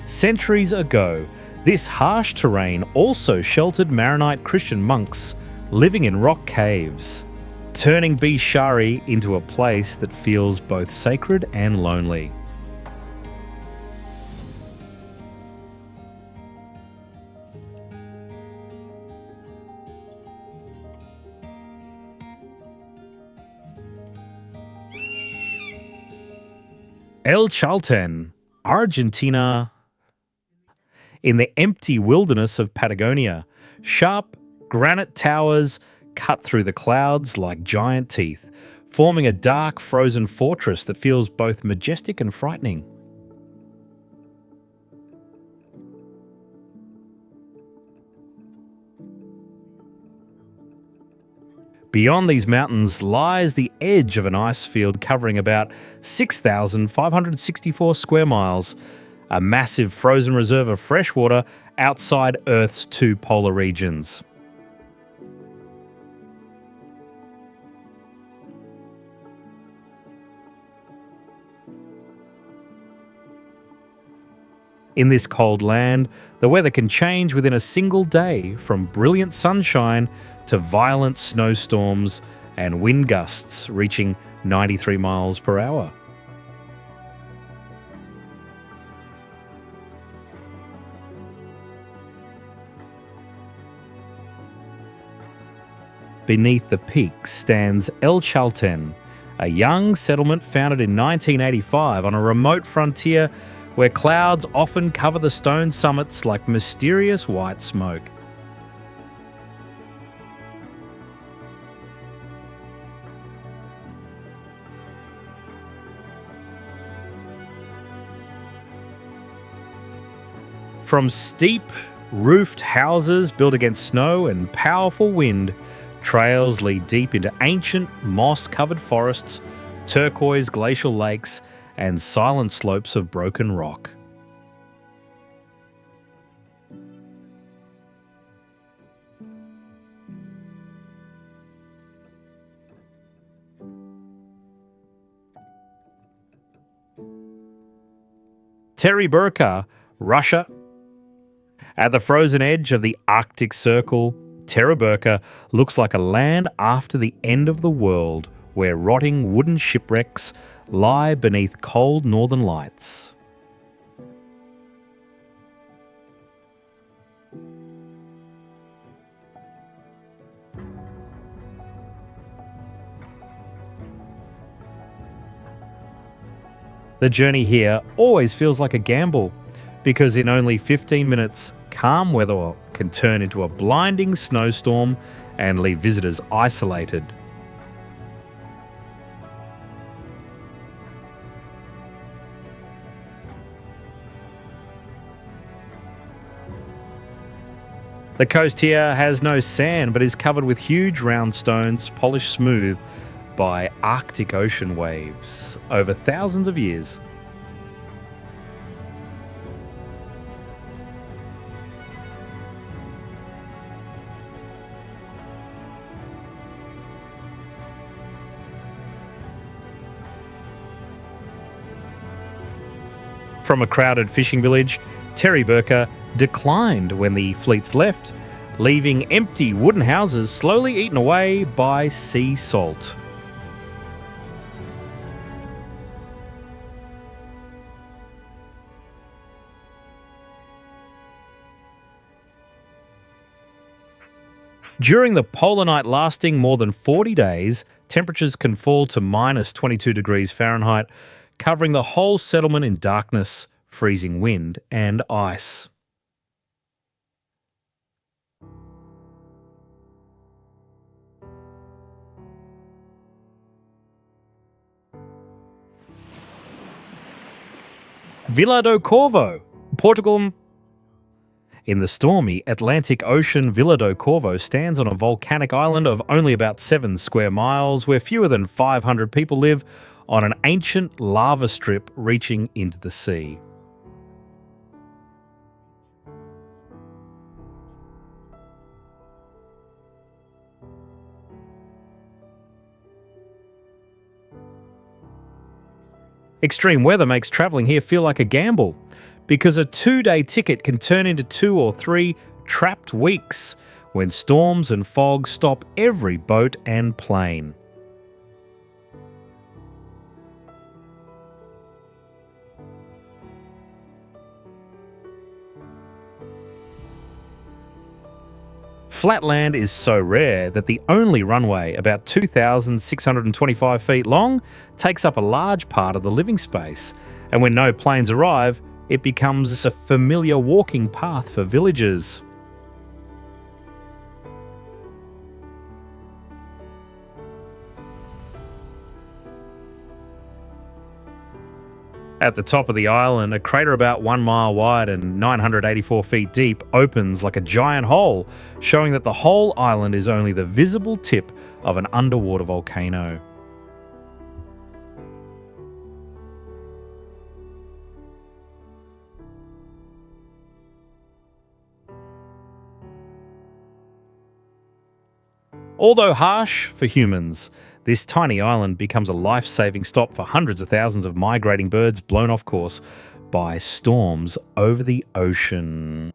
Centuries ago, this harsh terrain also sheltered Maronite Christian monks living in rock caves, turning Shari into a place that feels both sacred and lonely. El Chalten, Argentina. In the empty wilderness of Patagonia, sharp granite towers cut through the clouds like giant teeth, forming a dark, frozen fortress that feels both majestic and frightening. Beyond these mountains lies the edge of an ice field covering about 6,564 square miles, a massive frozen reserve of fresh water outside Earth's two polar regions. In this cold land, the weather can change within a single day, from brilliant sunshine to violent snowstorms and wind gusts reaching 93 miles per hour. Beneath the peaks stands El Chalten, a young settlement founded in 1985 on a remote frontier where clouds often cover the stone summits like mysterious white smoke. From steep, roofed houses built against snow and powerful wind, trails lead deep into ancient, moss-covered forests, turquoise glacial lakes, and silent slopes of broken rock. Teriburka, Russia. At the frozen edge of the Arctic Circle, Teriburka looks like a land after the end of the world, where rotting wooden shipwrecks lie beneath cold northern lights. The journey here always feels like a gamble, because in only 15 minutes, calm weather can turn into a blinding snowstorm and leave visitors isolated. The coast here has no sand but is covered with huge round stones polished smooth by Arctic Ocean waves over thousands of years. From a crowded fishing village, Terry Burker declined when the fleets left, leaving empty wooden houses slowly eaten away by sea salt. During the polar night lasting more than 40 days, temperatures can fall to minus 22 degrees Fahrenheit, covering the whole settlement in darkness, freezing wind, and ice. Vila do Corvo, Portugal. In the stormy Atlantic Ocean, Vila do Corvo stands on a volcanic island of only about 7 square miles, where fewer than 500 people live on an ancient lava strip reaching into the sea. Extreme weather makes travelling here feel like a gamble, because a 2-day ticket can turn into 2 or 3 trapped weeks when storms and fog stop every boat and plane. Flatland is so rare that the only runway, about 2,625 feet long, takes up a large part of the living space, and when no planes arrive, it becomes a familiar walking path for villagers. At the top of the island, a crater about 1 mile wide and 984 feet deep opens like a giant hole, showing that the whole island is only the visible tip of an underwater volcano. Although harsh for humans, this tiny island becomes a life-saving stop for hundreds of thousands of migrating birds blown off course by storms over the ocean.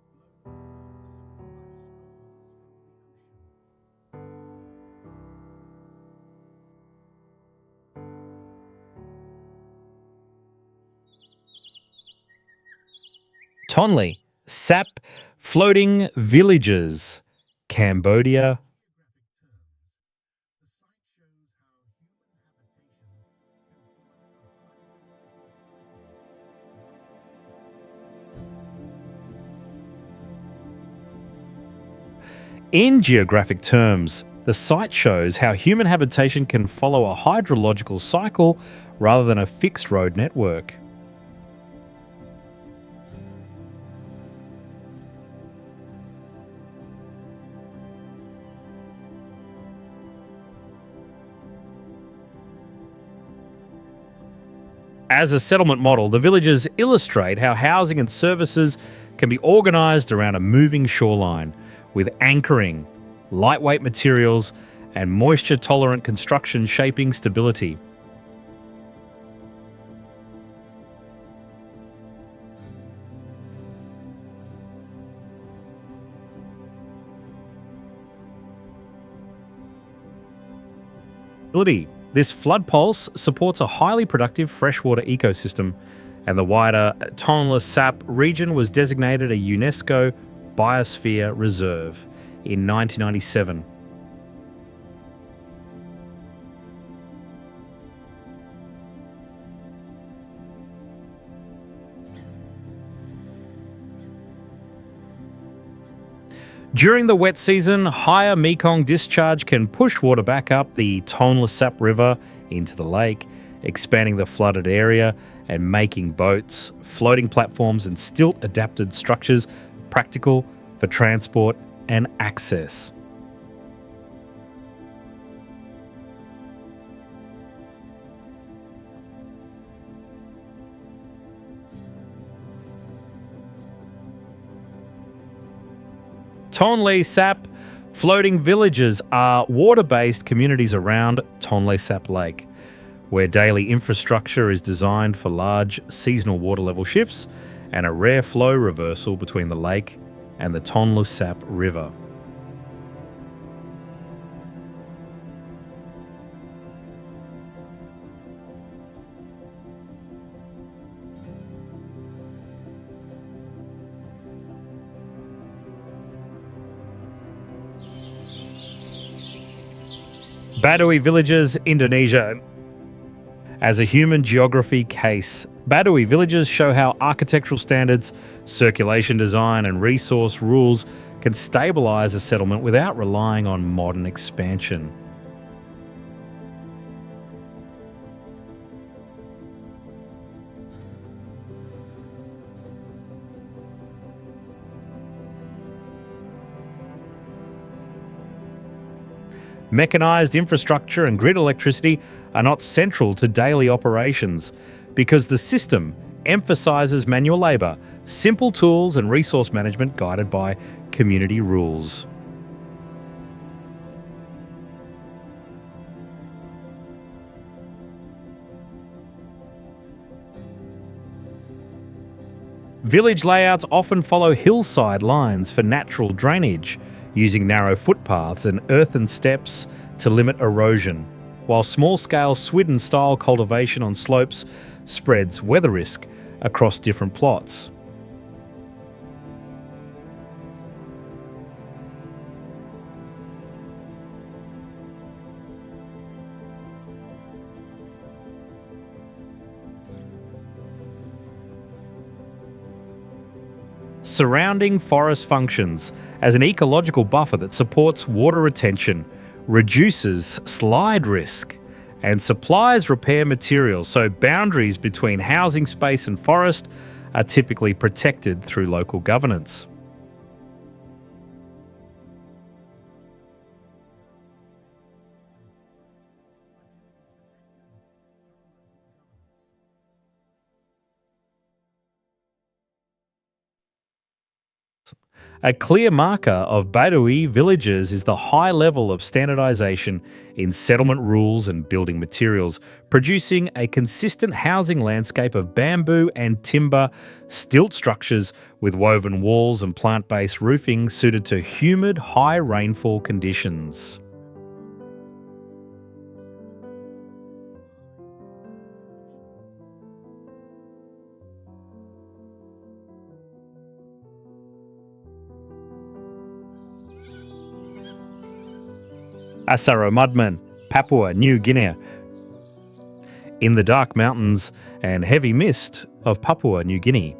Tonle Sap Floating Villages, Cambodia. In geographic terms, the site shows how human habitation can follow a hydrological cycle rather than a fixed road network. As a settlement model, the villages illustrate how housing and services can be organised around a moving shoreline, with anchoring, lightweight materials, and moisture-tolerant construction shaping stability. This flood pulse supports a highly productive freshwater ecosystem, and the wider Tonle Sap region was designated a UNESCO Biosphere Reserve in 1997. During the wet season, higher Mekong discharge can push water back up the Tonle Sap River into the lake, expanding the flooded area and making boats, floating platforms, and stilt adapted structures practical for transport and access. Tonle Sap floating villages are water-based communities around Tonle Sap Lake, where daily infrastructure is designed for large seasonal water level shifts and a rare flow reversal between the lake and the Tonle Sap River. Baduy villages, Indonesia. As a human geography case, Baduy villages show how architectural standards, circulation design, and resource rules can stabilise a settlement without relying on modern expansion. Mechanised infrastructure and grid electricity are not central to daily operations because the system emphasises manual labour, simple tools, and resource management guided by community rules. Village layouts often follow hillside lines for natural drainage, using narrow footpaths and earthen steps to limit erosion, while small-scale Swidden-style cultivation on slopes spreads weather risk across different plots. Surrounding forest functions as an ecological buffer that supports water retention, reduces slide risk, and supplies repair materials, so boundaries between housing space and forest are typically protected through local governance. A clear marker of Baduy villages is the high level of standardisation in settlement rules and building materials, producing a consistent housing landscape of bamboo and timber stilt structures with woven walls and plant-based roofing suited to humid, high rainfall conditions. Asaro Mudman, Papua New Guinea. In the dark mountains and heavy mist of Papua New Guinea,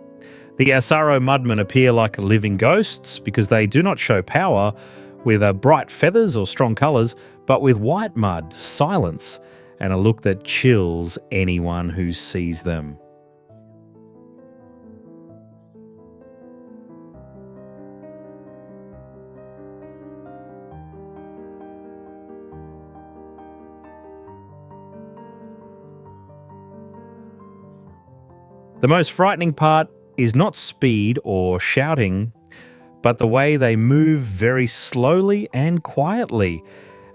the Asaro Mudmen appear like living ghosts because they do not show power with bright feathers or strong colours, but with white mud, silence, and a look that chills anyone who sees them. The most frightening part is not speed or shouting, but the way they move very slowly and quietly,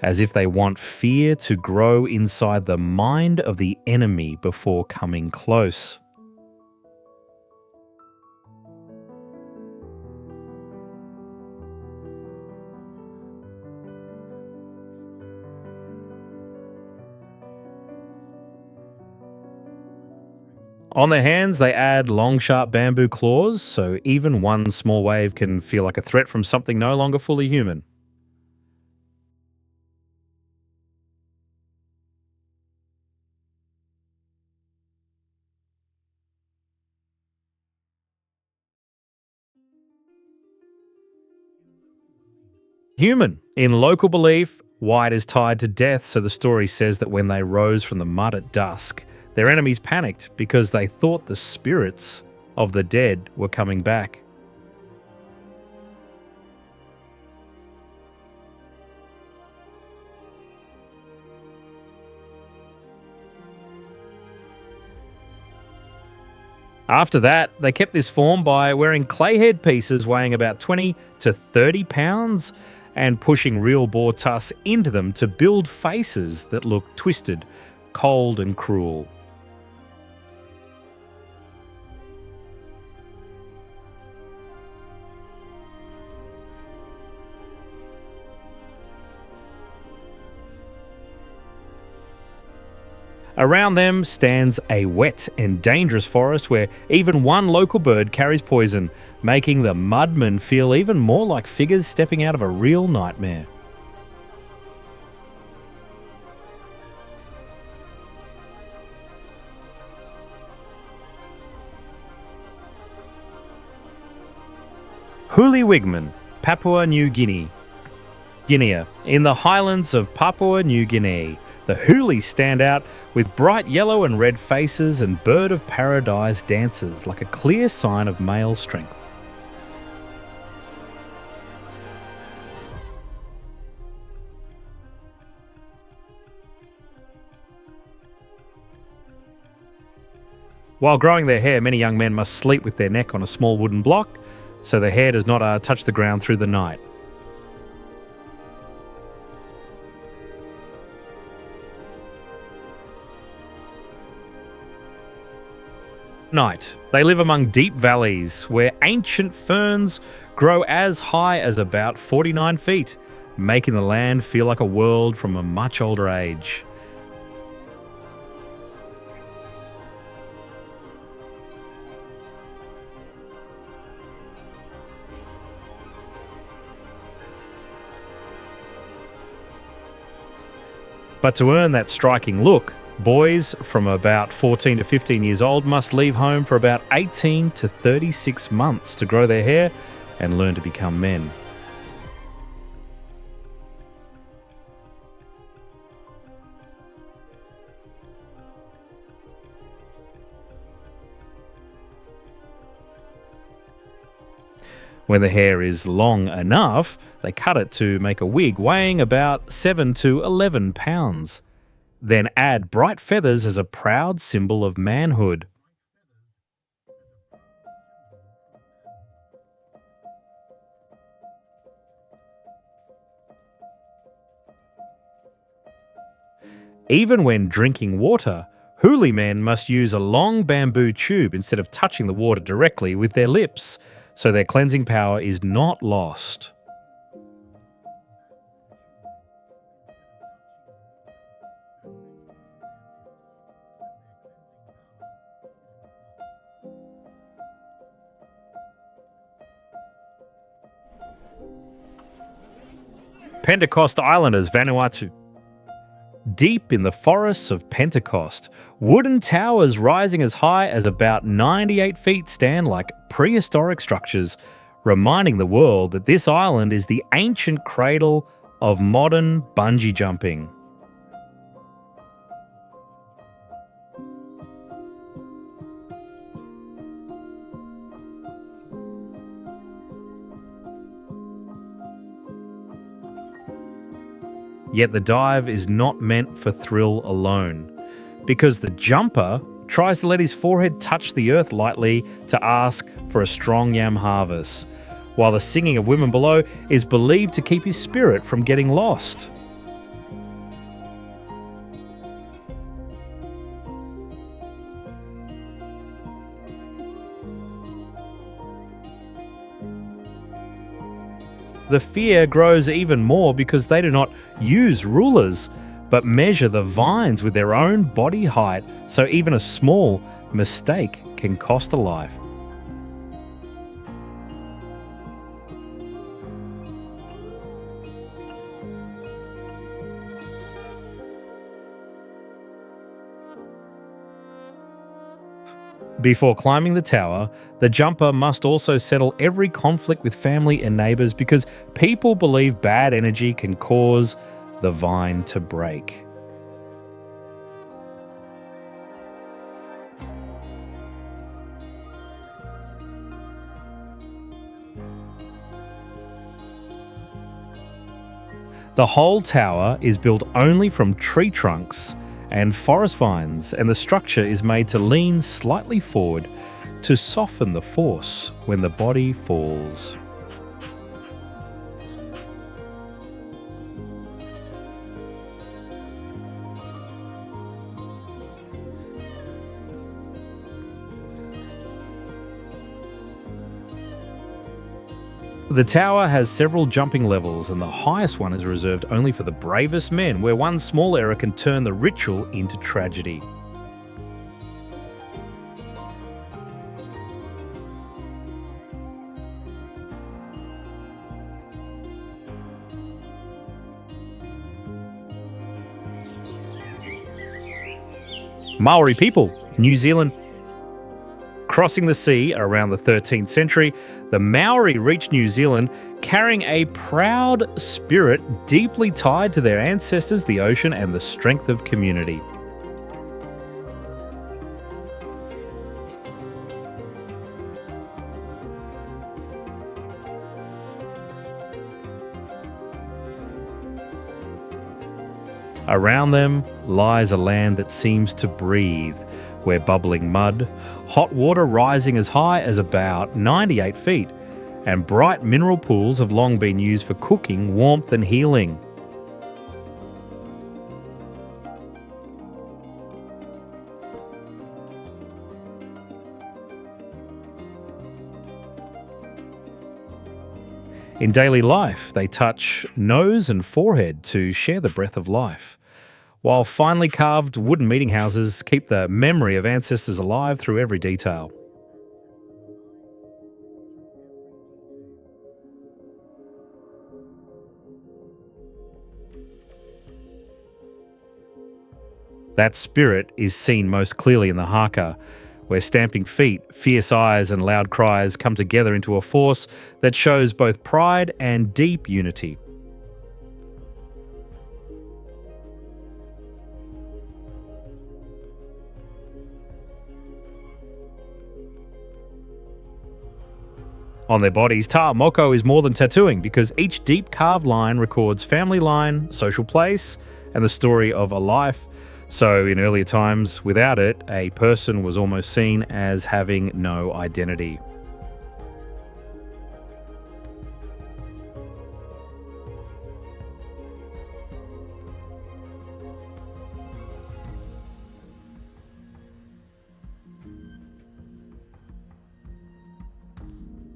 as if they want fear to grow inside the mind of the enemy before coming close. On their hands, they add long, sharp bamboo claws, so even one small wave can feel like a threat from something no longer fully human. Human. In local belief, white is tied to death, so the story says that when they rose from the mud at dusk, their enemies panicked because they thought the spirits of the dead were coming back. After that, they kept this form by wearing clay head pieces weighing about 20 to 30 pounds and pushing real boar tusks into them to build faces that look twisted, cold, and cruel. Around them stands a wet and dangerous forest where even one local bird carries poison, making the mudmen feel even more like figures stepping out of a real nightmare. Huli Papua New Guinea. Guinea. In the highlands of Papua New Guinea, the Huli stand out with bright yellow and red faces and bird of paradise dances like a clear sign of male strength. While growing their hair, many young men must sleep with their neck on a small wooden block so their hair does not touch the ground through the night. They live among deep valleys where ancient ferns grow as high as about 49 feet, making the land feel like a world from a much older age. But to earn that striking look, boys from about 14 to 15 years old must leave home for about 18 to 36 months to grow their hair and learn to become men. When the hair is long enough, they cut it to make a wig weighing about 7 to 11 pounds. Then add bright feathers as a proud symbol of manhood. Even when drinking water, Huli men must use a long bamboo tube instead of touching the water directly with their lips, so their cleansing power is not lost. Pentecost Islanders, Vanuatu. Deep in the forests of Pentecost, wooden towers rising as high as about 98 feet stand like prehistoric structures, reminding the world that this island is the ancient cradle of modern bungee jumping. Yet the dive is not meant for thrill alone, because the jumper tries to let his forehead touch the earth lightly to ask for a strong yam harvest, while the singing of women below is believed to keep his spirit from getting lost. The fear grows even more because they do not use rulers, but measure the vines with their own body height, so even a small, mistake can cost a life. Before climbing the tower, the jumper must also settle every conflict with family and neighbours because people believe bad energy can cause the vine to break. The whole tower is built only from tree trunks and forest vines, and the structure is made to lean slightly forward to soften the force when the body falls. The tower has several jumping levels, and the highest one is reserved only for the bravest men, where one small error can turn the ritual into tragedy. Maori people, New Zealand. Crossing the sea around the 13th century, the Maori reached New Zealand carrying a proud spirit deeply tied to their ancestors, the ocean, and the strength of community. Around them lies a land that seems to breathe, where bubbling mud, hot water rising as high as about 98 feet, and bright mineral pools have long been used for cooking, warmth, and healing. In daily life, they touch nose and forehead to share the breath of life, while finely carved wooden meeting houses keep the memory of ancestors alive through every detail. That spirit is seen most clearly in the haka, where stamping feet, fierce eyes, and loud cries come together into a force that shows both pride and deep unity. On their bodies, ta'a moko is more than tattooing because each deep carved line records family line, social place, and the story of a life. So, in earlier times, without it, a person was almost seen as having no identity.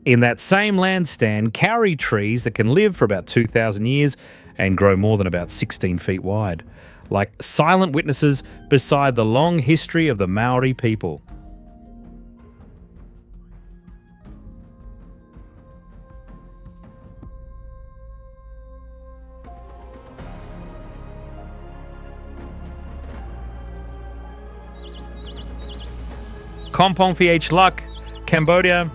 In that same land stand kauri trees that can live for about 2,000 years and grow more than about 16 feet wide, like silent witnesses beside the long history of the Maori people. Kompong Ph Luck, Cambodia.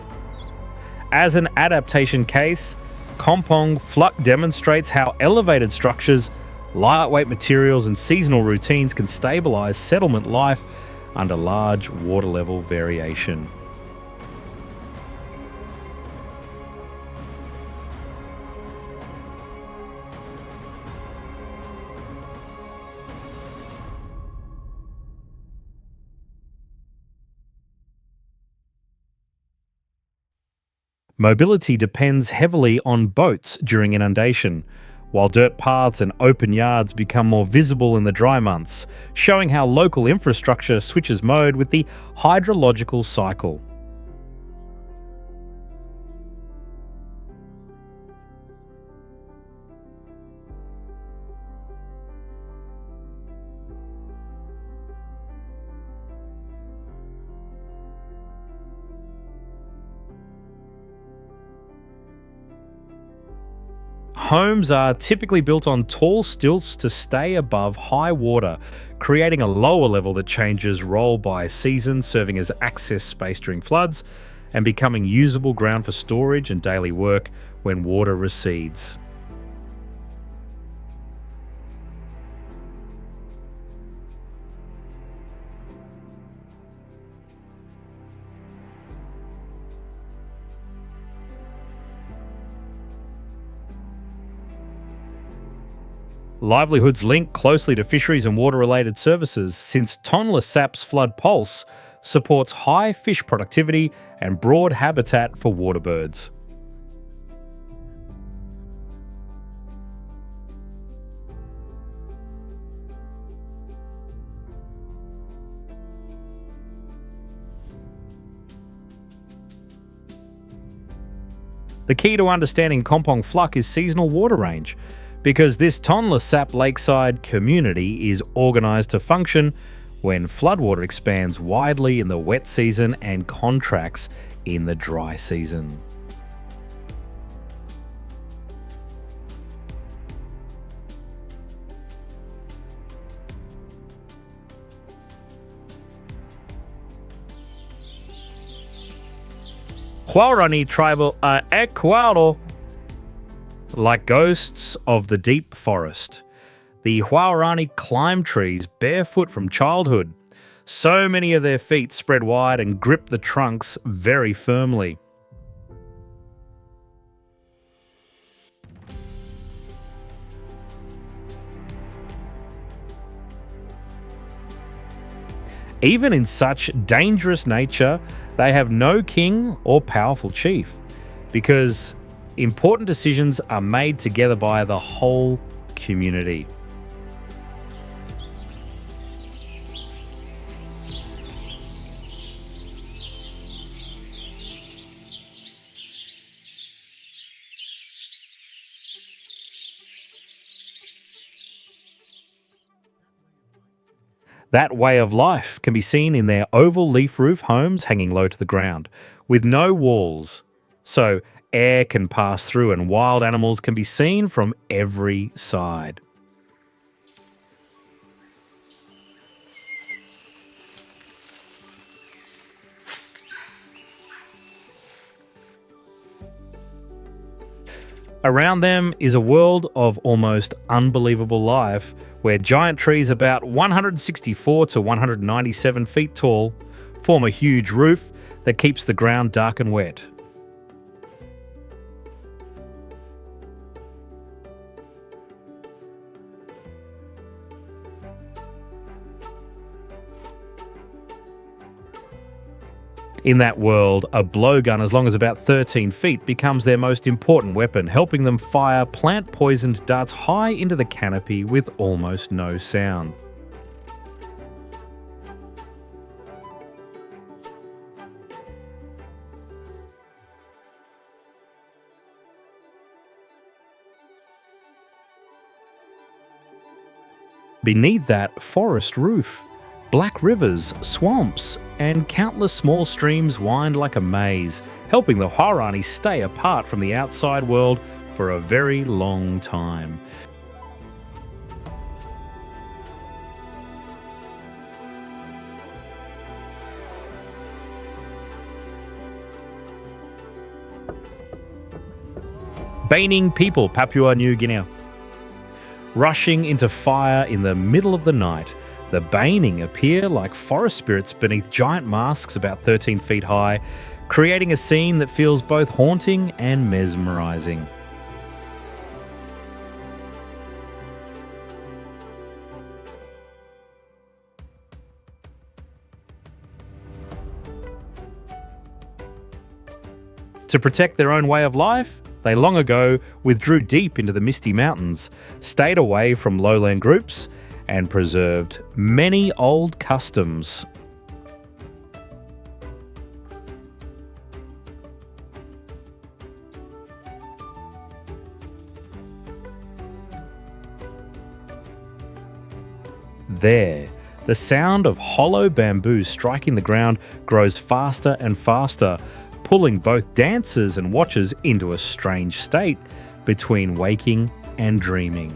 As an adaptation case, Kompong Phuc demonstrates how elevated structures, lightweight materials, and seasonal routines can stabilize settlement life under large water level variation. Mobility depends heavily on boats during inundation, while dirt paths and open yards become more visible in the dry months, showing how local infrastructure switches mode with the hydrological cycle. Homes are typically built on tall stilts to stay above high water, creating a lower level that changes role by season, serving as access space during floods and becoming usable ground for storage and daily work when water recedes. Livelihoods link closely to fisheries and water-related services since Tonle Sap's flood pulse supports high fish productivity and broad habitat for water birds. The key to understanding Kompong Fluk is seasonal water range, because this Tonle Sap lakeside community is organised to function when floodwater expands widely in the wet season and contracts in the dry season. Huarani tribal are Ecuador, like ghosts of the deep forest. The Huarani climb trees barefoot from childhood. So many of their feet spread wide and grip the trunks very firmly. Even in such dangerous nature, they have no king or powerful chief, because important decisions are made together by the whole community. That way of life can be seen in their oval leaf roof homes hanging low to the ground, with no walls. So air can pass through and wild animals can be seen from every side. Around them is a world of almost unbelievable life, where giant trees about 164 to 197 feet tall form a huge roof that keeps the ground dark and wet. In that world, a blowgun as long as about 13 feet becomes their most important weapon, helping them fire plant-poisoned darts high into the canopy with almost no sound. Beneath that forest roof, black rivers, swamps, and countless small streams wind like a maze, helping the Huarani stay apart from the outside world for a very long time. Baining people, Papua New Guinea. Rushing into fire in the middle of the night, the Baining appear like forest spirits beneath giant masks about 13 feet high, creating a scene that feels both haunting and mesmerizing. To protect their own way of life, they long ago withdrew deep into the misty mountains, stayed away from lowland groups, and preserved many old customs. There, the sound of hollow bamboo striking the ground grows faster and faster, pulling both dancers and watchers into a strange state, between waking and dreaming.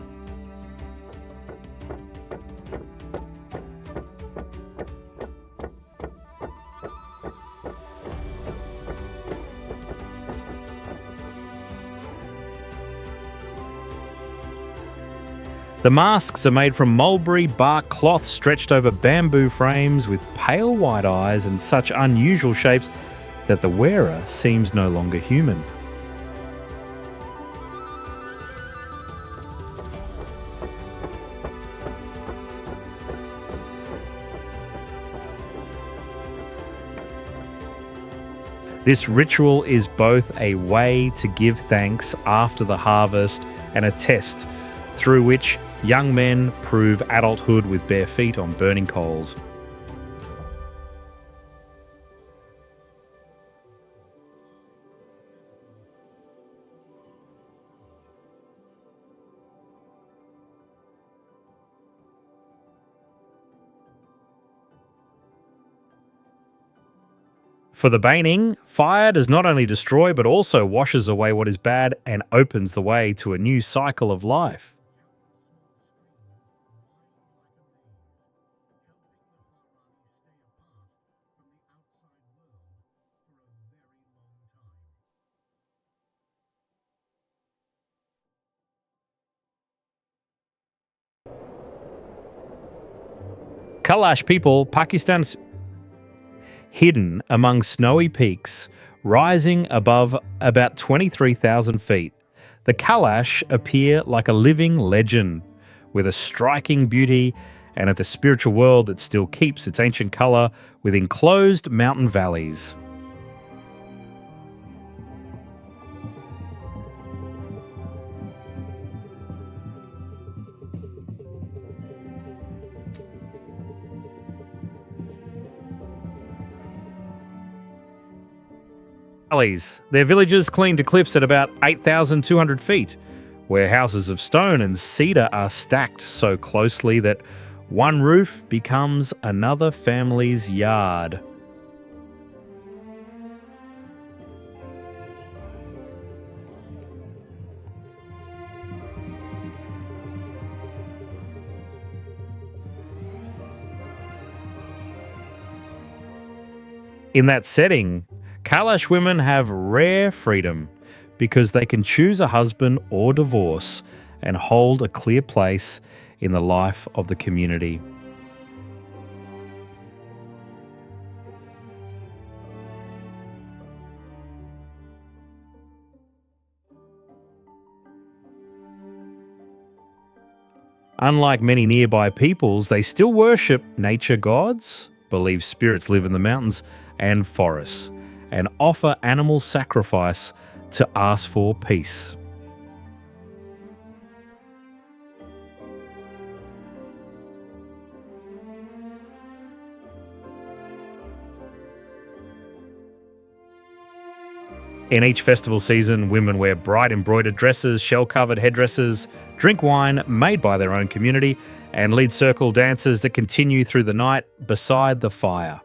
The masks are made from mulberry bark cloth stretched over bamboo frames with pale white eyes and such unusual shapes that the wearer seems no longer human. This ritual is both a way to give thanks after the harvest and a test through which young men prove adulthood with bare feet on burning coals. For the Baining, fire does not only destroy but also washes away what is bad and opens the way to a new cycle of life. Kalash people, Pakistan's hidden among snowy peaks, rising above about 23,000 feet. The Kalash appear like a living legend, with a striking beauty and at the spiritual world that still keeps its ancient colour with enclosed mountain valleys. Their villages cling to cliffs at about 8,200 feet, where houses of stone and cedar are stacked so closely that one roof becomes another family's yard. In that setting, Kalash women have rare freedom because they can choose a husband or divorce and hold a clear place in the life of the community. Unlike many nearby peoples, they still worship nature gods, believe spirits live in the mountains and forests, and offer animal sacrifice to ask for peace. In each festival season, women wear bright embroidered dresses, shell-covered headdresses, drink wine made by their own community, and lead circle dances that continue through the night beside the fire.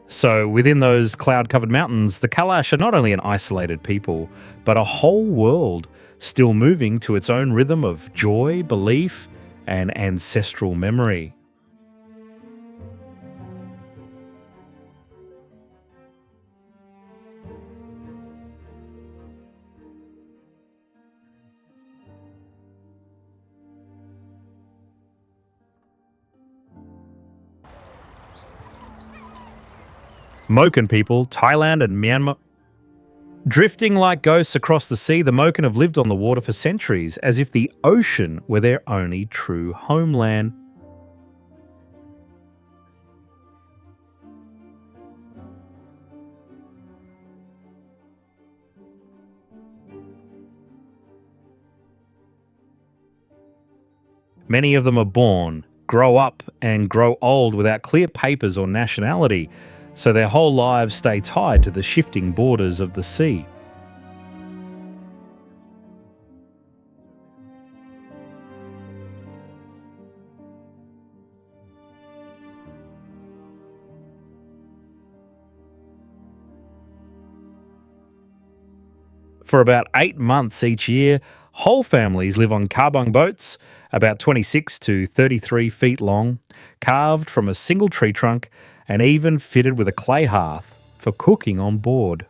So within those cloud-covered mountains, the Kalash are not only an isolated people, but a whole world still moving to its own rhythm of joy, belief, and ancestral memory. Moken people, Thailand and Myanmar. Drifting like ghosts across the sea, the Moken have lived on the water for centuries, as if the ocean were their only true homeland. Many of them are born, grow up, and grow old without clear papers or nationality, so their whole lives stay tied to the shifting borders of the sea. For about 8 months each year, whole families live on kabung boats, about 26 to 33 feet long, carved from a single tree trunk and even fitted with a clay hearth for cooking on board.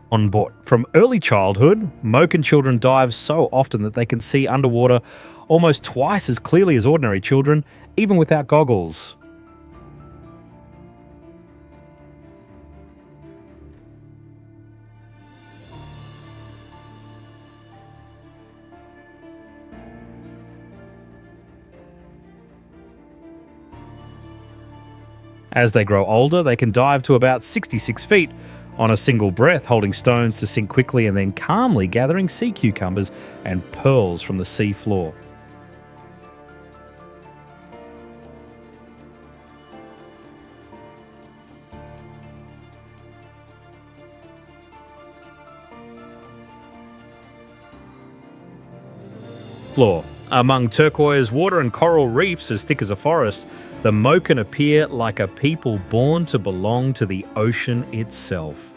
On board. From early childhood, Moken children dive so often that they can see underwater almost twice as clearly as ordinary children, even without goggles. As they grow older, they can dive to about 66 feet on a single breath, holding stones to sink quickly and then calmly gathering sea cucumbers and pearls from the sea floor. Floor. Among turquoise water and coral reefs as thick as a forest, the Moken appear like a people born to belong to the ocean itself.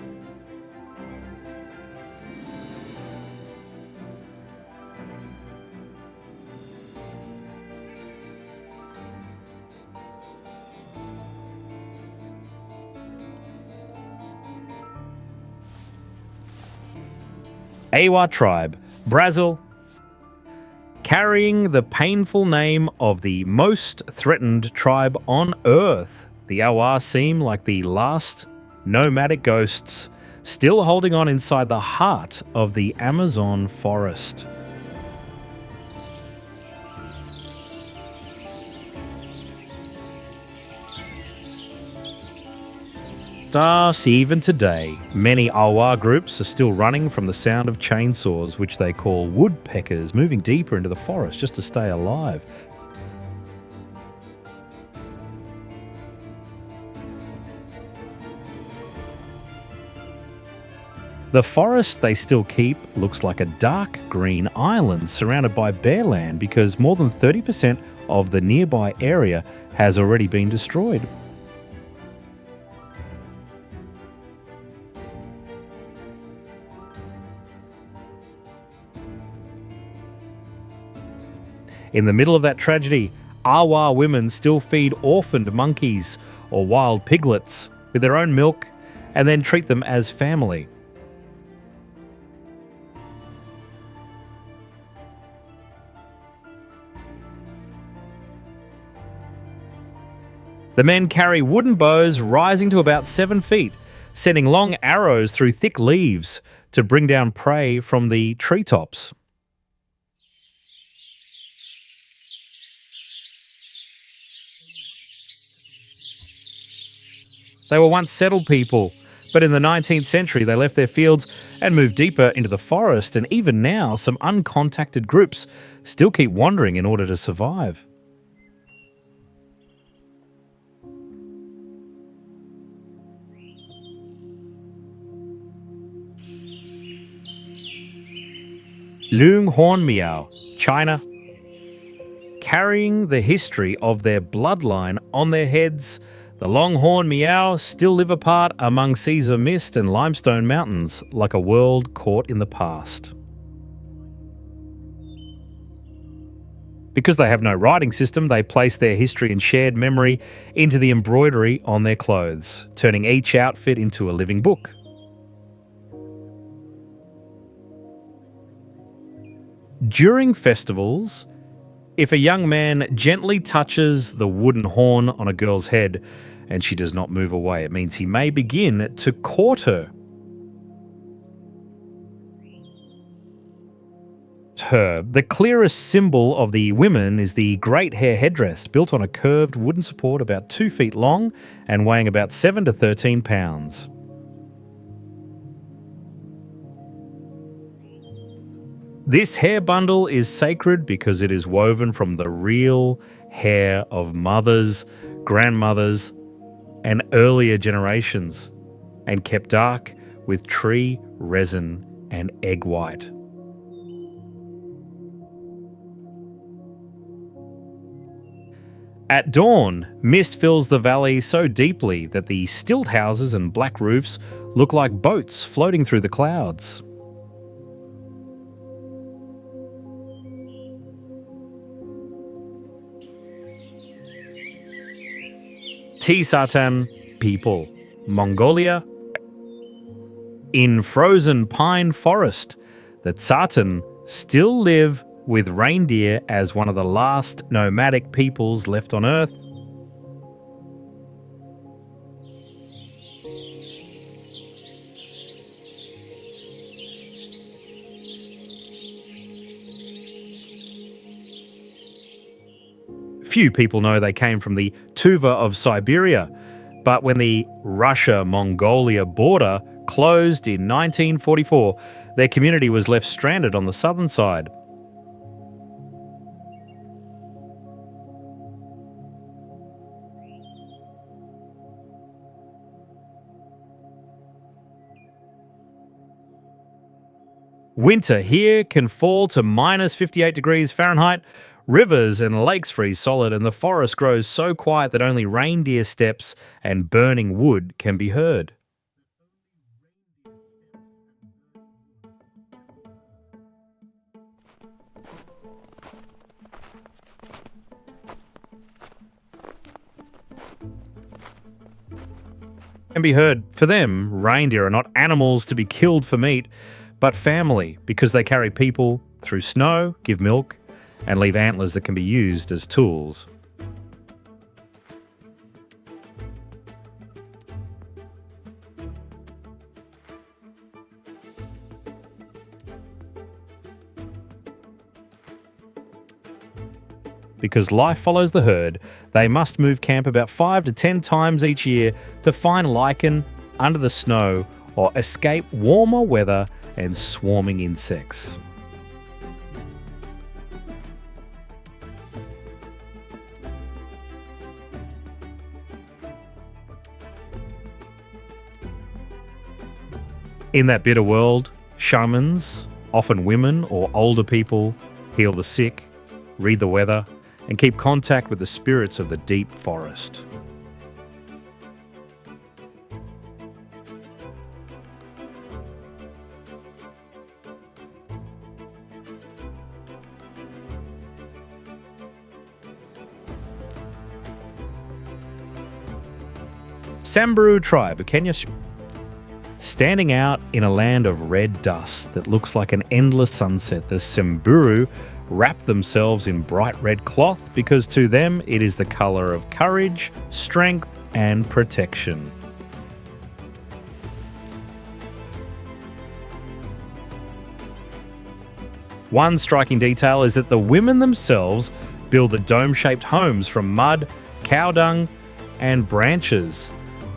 Awa tribe, Brazil, carrying the painful name of the most threatened tribe on Earth. The Awa seem like the last nomadic ghosts still holding on inside the heart of the Amazon forest. Thus, even today, many Awa groups are still running from the sound of chainsaws, which they call woodpeckers, moving deeper into the forest just to stay alive. The forest they still keep looks like a dark green island surrounded by bare land because more than 30% of the nearby area has already been destroyed. In the middle of that tragedy, Awa women still feed orphaned monkeys or wild piglets with their own milk and then treat them as family. The men carry wooden bows rising to about 7 feet, sending long arrows through thick leaves to bring down prey from the treetops. They were once settled people, but in the 19th century they left their fields and moved deeper into the forest, and even now some uncontacted groups still keep wandering in order to survive. Lung Horn Miao, China, carrying the history of their bloodline on their heads. The Longhorn Meow still live apart among seas of mist and limestone mountains, like a world caught in the past. Because they have no writing system, they place their history and shared memory into the embroidery on their clothes, turning each outfit into a living book. During festivals, if a young man gently touches the wooden horn on a girl's head and she does not move away, it means he may begin to court her. The clearest symbol of the women is the great hair headdress, built on a curved wooden support about 2 feet long and weighing about 7 to 13 pounds. This hair bundle is sacred because it is woven from the real hair of mothers, grandmothers, and earlier generations, and kept dark with tree resin and egg white. At dawn, mist fills the valley so deeply that the stilt houses and black roofs look like boats floating through the clouds. Tisatan people, Mongolia. In frozen pine forest, the Tsatan still live with reindeer as one of the last nomadic peoples left on Earth. Few people know they came from the Tuva of Siberia, but when the Russia-Mongolia border closed in 1944, their community was left stranded on the southern side. Winter here can fall to minus 58 degrees Fahrenheit. Rivers and lakes freeze solid, and the forest grows so quiet that only reindeer steps and burning wood can be heard. For them, reindeer are not animals to be killed for meat, but family, because they carry people through snow, give milk, and leave antlers that can be used as tools. Because life follows the herd, they must move camp about 5 to 10 times each year to find lichen under the snow or escape warmer weather and swarming insects. In that bitter world, shamans, often women or older people, heal the sick, read the weather, and keep contact with the spirits of the deep forest. Samburu tribe of Kenya, standing out in a land of red dust that looks like an endless sunset, the Samburu wrap themselves in bright red cloth because to them it is the colour of courage, strength, and protection. One striking detail is that the women themselves build the dome-shaped homes from mud, cow dung, and branches,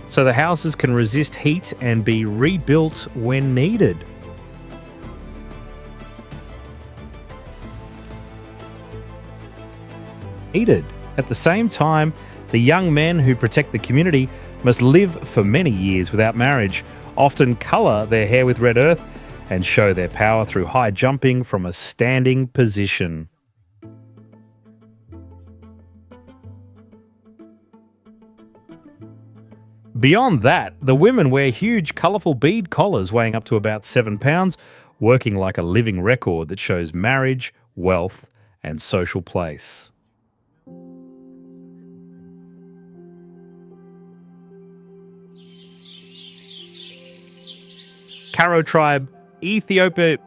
so the houses can resist heat and be rebuilt when needed. At the same time, the young men who protect the community must live for many years without marriage, often colour their hair with red earth, and show their power through high jumping from a standing position. Beyond that, the women wear huge colourful bead collars weighing up to about 7 pounds, working like a living record that shows marriage, wealth, and social place. Karo tribe, Ethiopia,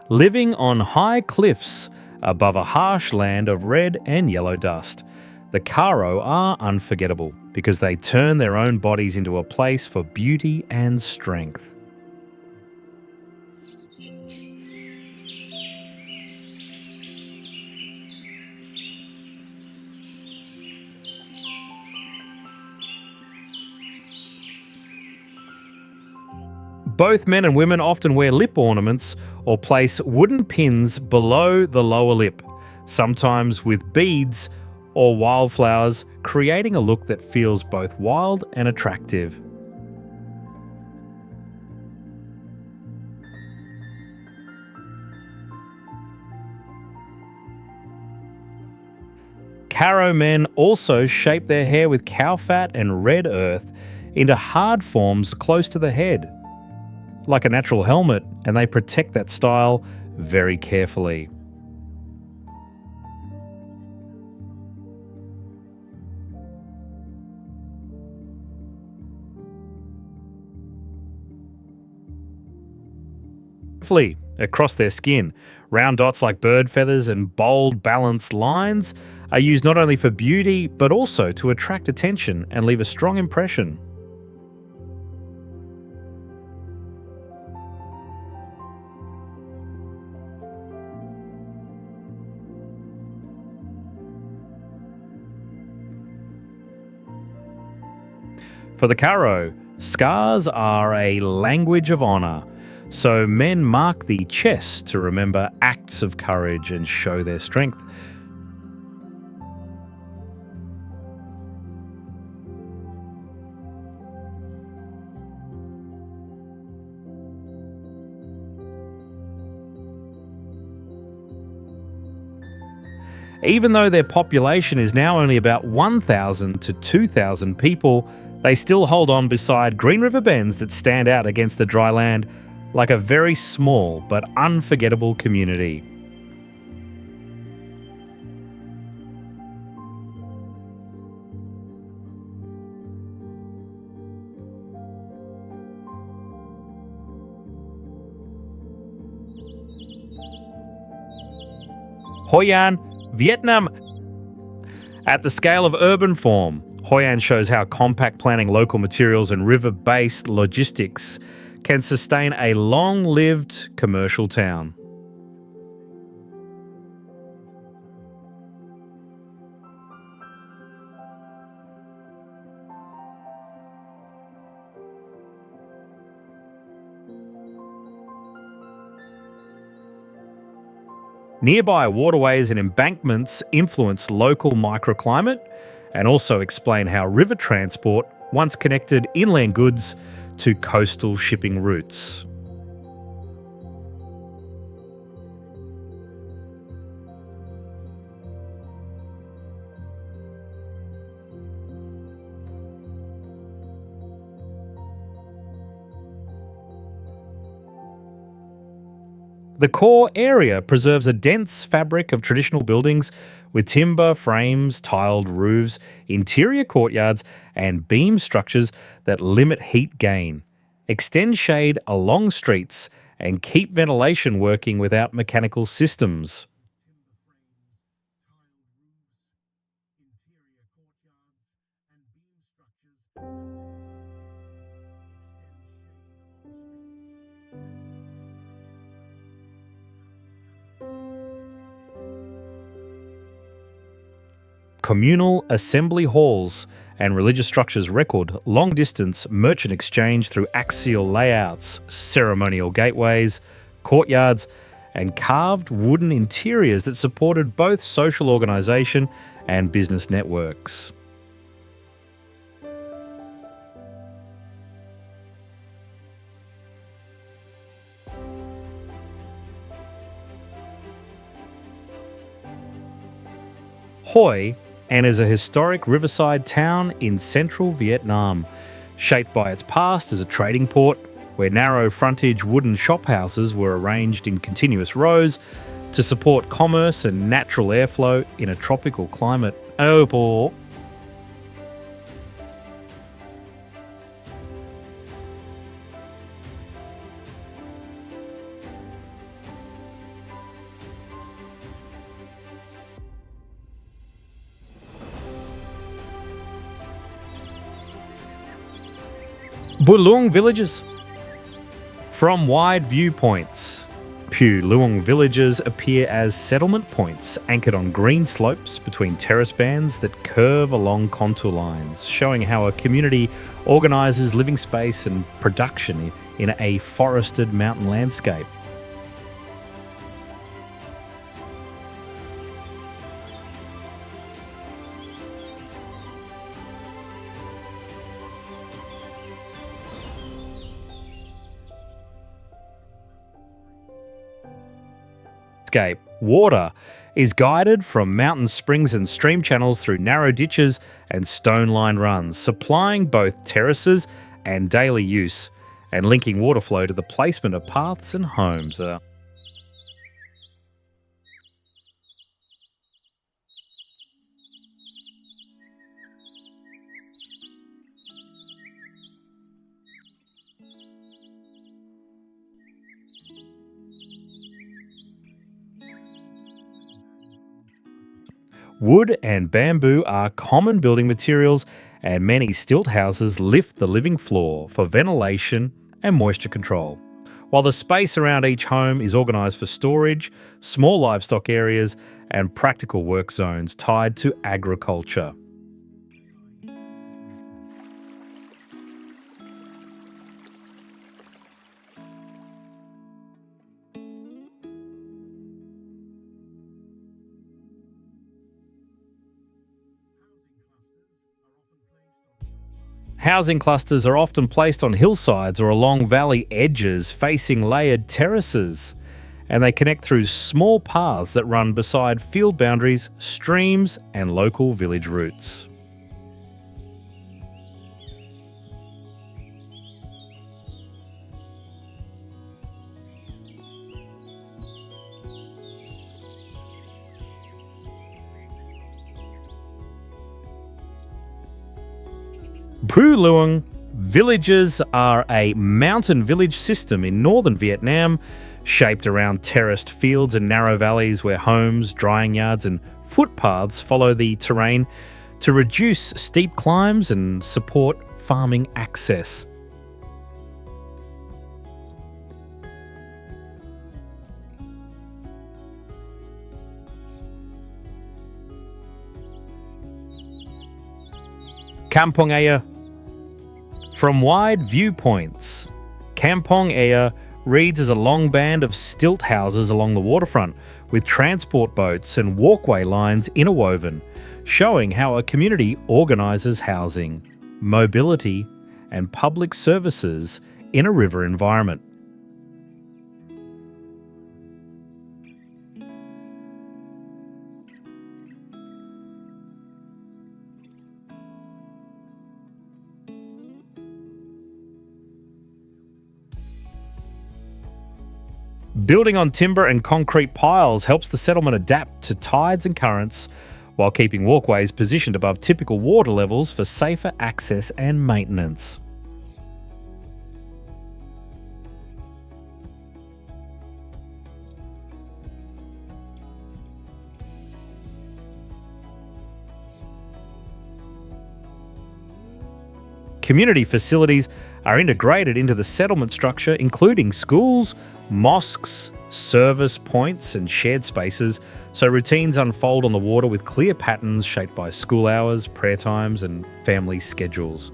living on high cliffs above a harsh land of red and yellow dust. The Karo are unforgettable because they turn their own bodies into a place for beauty and strength. Both men and women often wear lip ornaments or place wooden pins below the lower lip, sometimes with beads or wildflowers, creating a look that feels both wild and attractive. Karo men also shape their hair with cow fat and red earth into hard forms close to the head, like a natural helmet, and they protect that style very carefully. Carefully across their skin. Round dots like bird feathers and bold, balanced lines are used not only for beauty, but also to attract attention and leave a strong impression. For the Karo, scars are a language of honour, so men mark the chest to remember acts of courage and show their strength. Even though their population is now only about 1,000 to 2,000 people, they still hold on beside green river bends that stand out against the dry land like a very small but unforgettable community. Hoi An, Vietnam. At the scale of urban form, Hoi An shows how compact planning local materials and river-based logistics can sustain a long-lived commercial town. Nearby waterways and embankments influence local microclimate and also explain how river transport once connected inland goods to coastal shipping routes. The core area preserves a dense fabric of traditional buildings with timber frames, tiled roofs, interior courtyards, and beam structures that limit heat gain, extend shade along streets, and keep ventilation working without mechanical systems. Communal assembly halls and religious structures record long distance merchant exchange through axial layouts, ceremonial gateways, courtyards, and carved wooden interiors that supported both social organisation and business networks. Hoi An is a historic riverside town in central Vietnam, shaped by its past as a trading port where narrow frontage wooden shophouses were arranged in continuous rows to support commerce and natural airflow in a tropical climate. Oh, poor. Bulung villages. From wide viewpoints, Pu Luong villages appear as settlement points anchored on green slopes between terrace bands that curve along contour lines, showing how a community organises living space and production in a forested mountain landscape. Water is guided from mountain springs and stream channels through narrow ditches and stone-lined runs, supplying both terraces and daily use, and linking water flow to the placement of paths and homes. Wood and bamboo are common building materials, and many stilt houses lift the living floor for ventilation and moisture control. While the space around each home is organised for storage, small livestock areas, and practical work zones tied to agriculture. Housing clusters are often placed on hillsides or along valley edges facing layered terraces, and they connect through small paths that run beside field boundaries, streams, and local village routes. Pru Luang villages are a mountain village system in northern Vietnam, shaped around terraced fields and narrow valleys where homes, drying yards, and footpaths follow the terrain to reduce steep climbs and support farming access. Kampong Aya. From wide viewpoints, Kampong Aya reads as a long band of stilt houses along the waterfront, with transport boats and walkway lines interwoven, showing how a community organises housing, mobility, and public services in a river environment. Building on timber and concrete piles helps the settlement adapt to tides and currents, while keeping walkways positioned above typical water levels for safer access and maintenance. Community facilities are integrated into the settlement structure, including schools, mosques, service points, and shared spaces, so routines unfold on the water with clear patterns shaped by school hours, prayer times, and family schedules.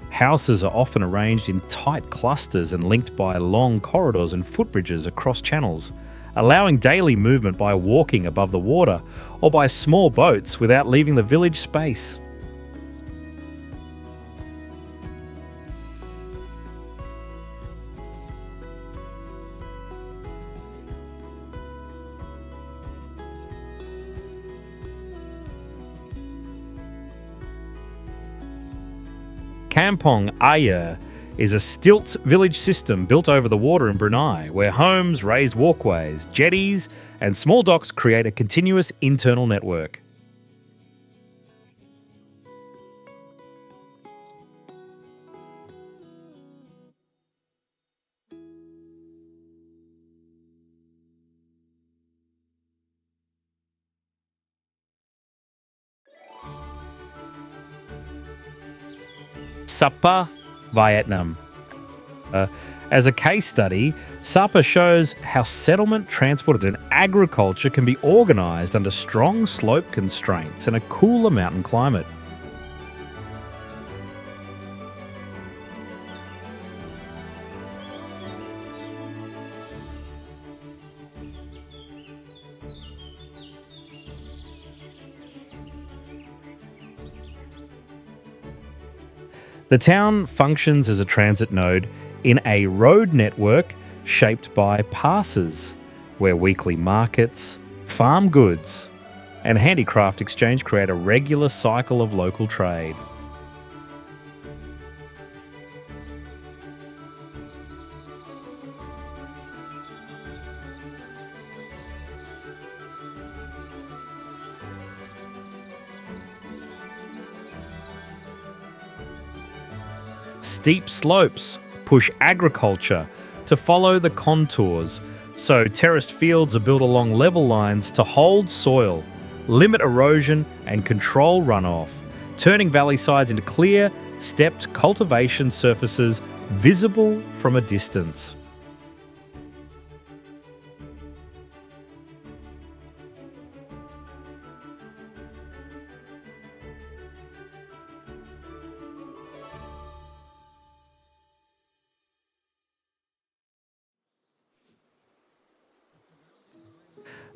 Houses are often arranged in tight clusters and linked by long corridors and footbridges across channels, allowing daily movement by walking above the water or by small boats without leaving the village space. Kampong Aya is a stilt village system built over the water in Brunei, where homes, raised walkways, jetties, and small docks create a continuous internal network. Sapa, Vietnam. As a case study, Sapa shows how settlement, transport, and agriculture can be organised under strong slope constraints and a cooler mountain climate. The town functions as a transit node in a road network shaped by passes, where weekly markets, farm goods, and handicraft exchange create a regular cycle of local trade. Steep slopes push agriculture to follow the contours, so terraced fields are built along level lines to hold soil, limit erosion, and control runoff, turning valley sides into clear, stepped cultivation surfaces visible from a distance.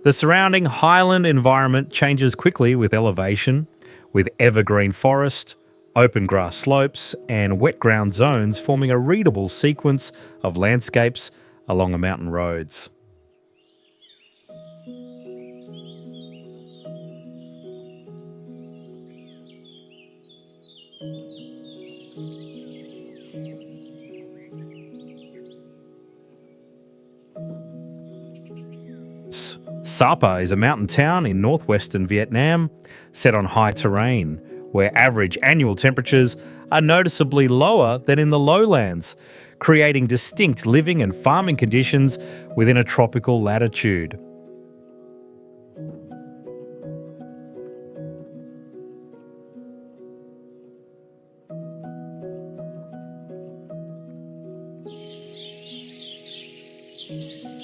The surrounding highland environment changes quickly with elevation, with evergreen forest, open grass slopes, and wet ground zones forming a readable sequence of landscapes along the mountain roads. Sapa is a mountain town in northwestern Vietnam set on high terrain, where average annual temperatures are noticeably lower than in the lowlands, creating distinct living and farming conditions within a tropical latitude.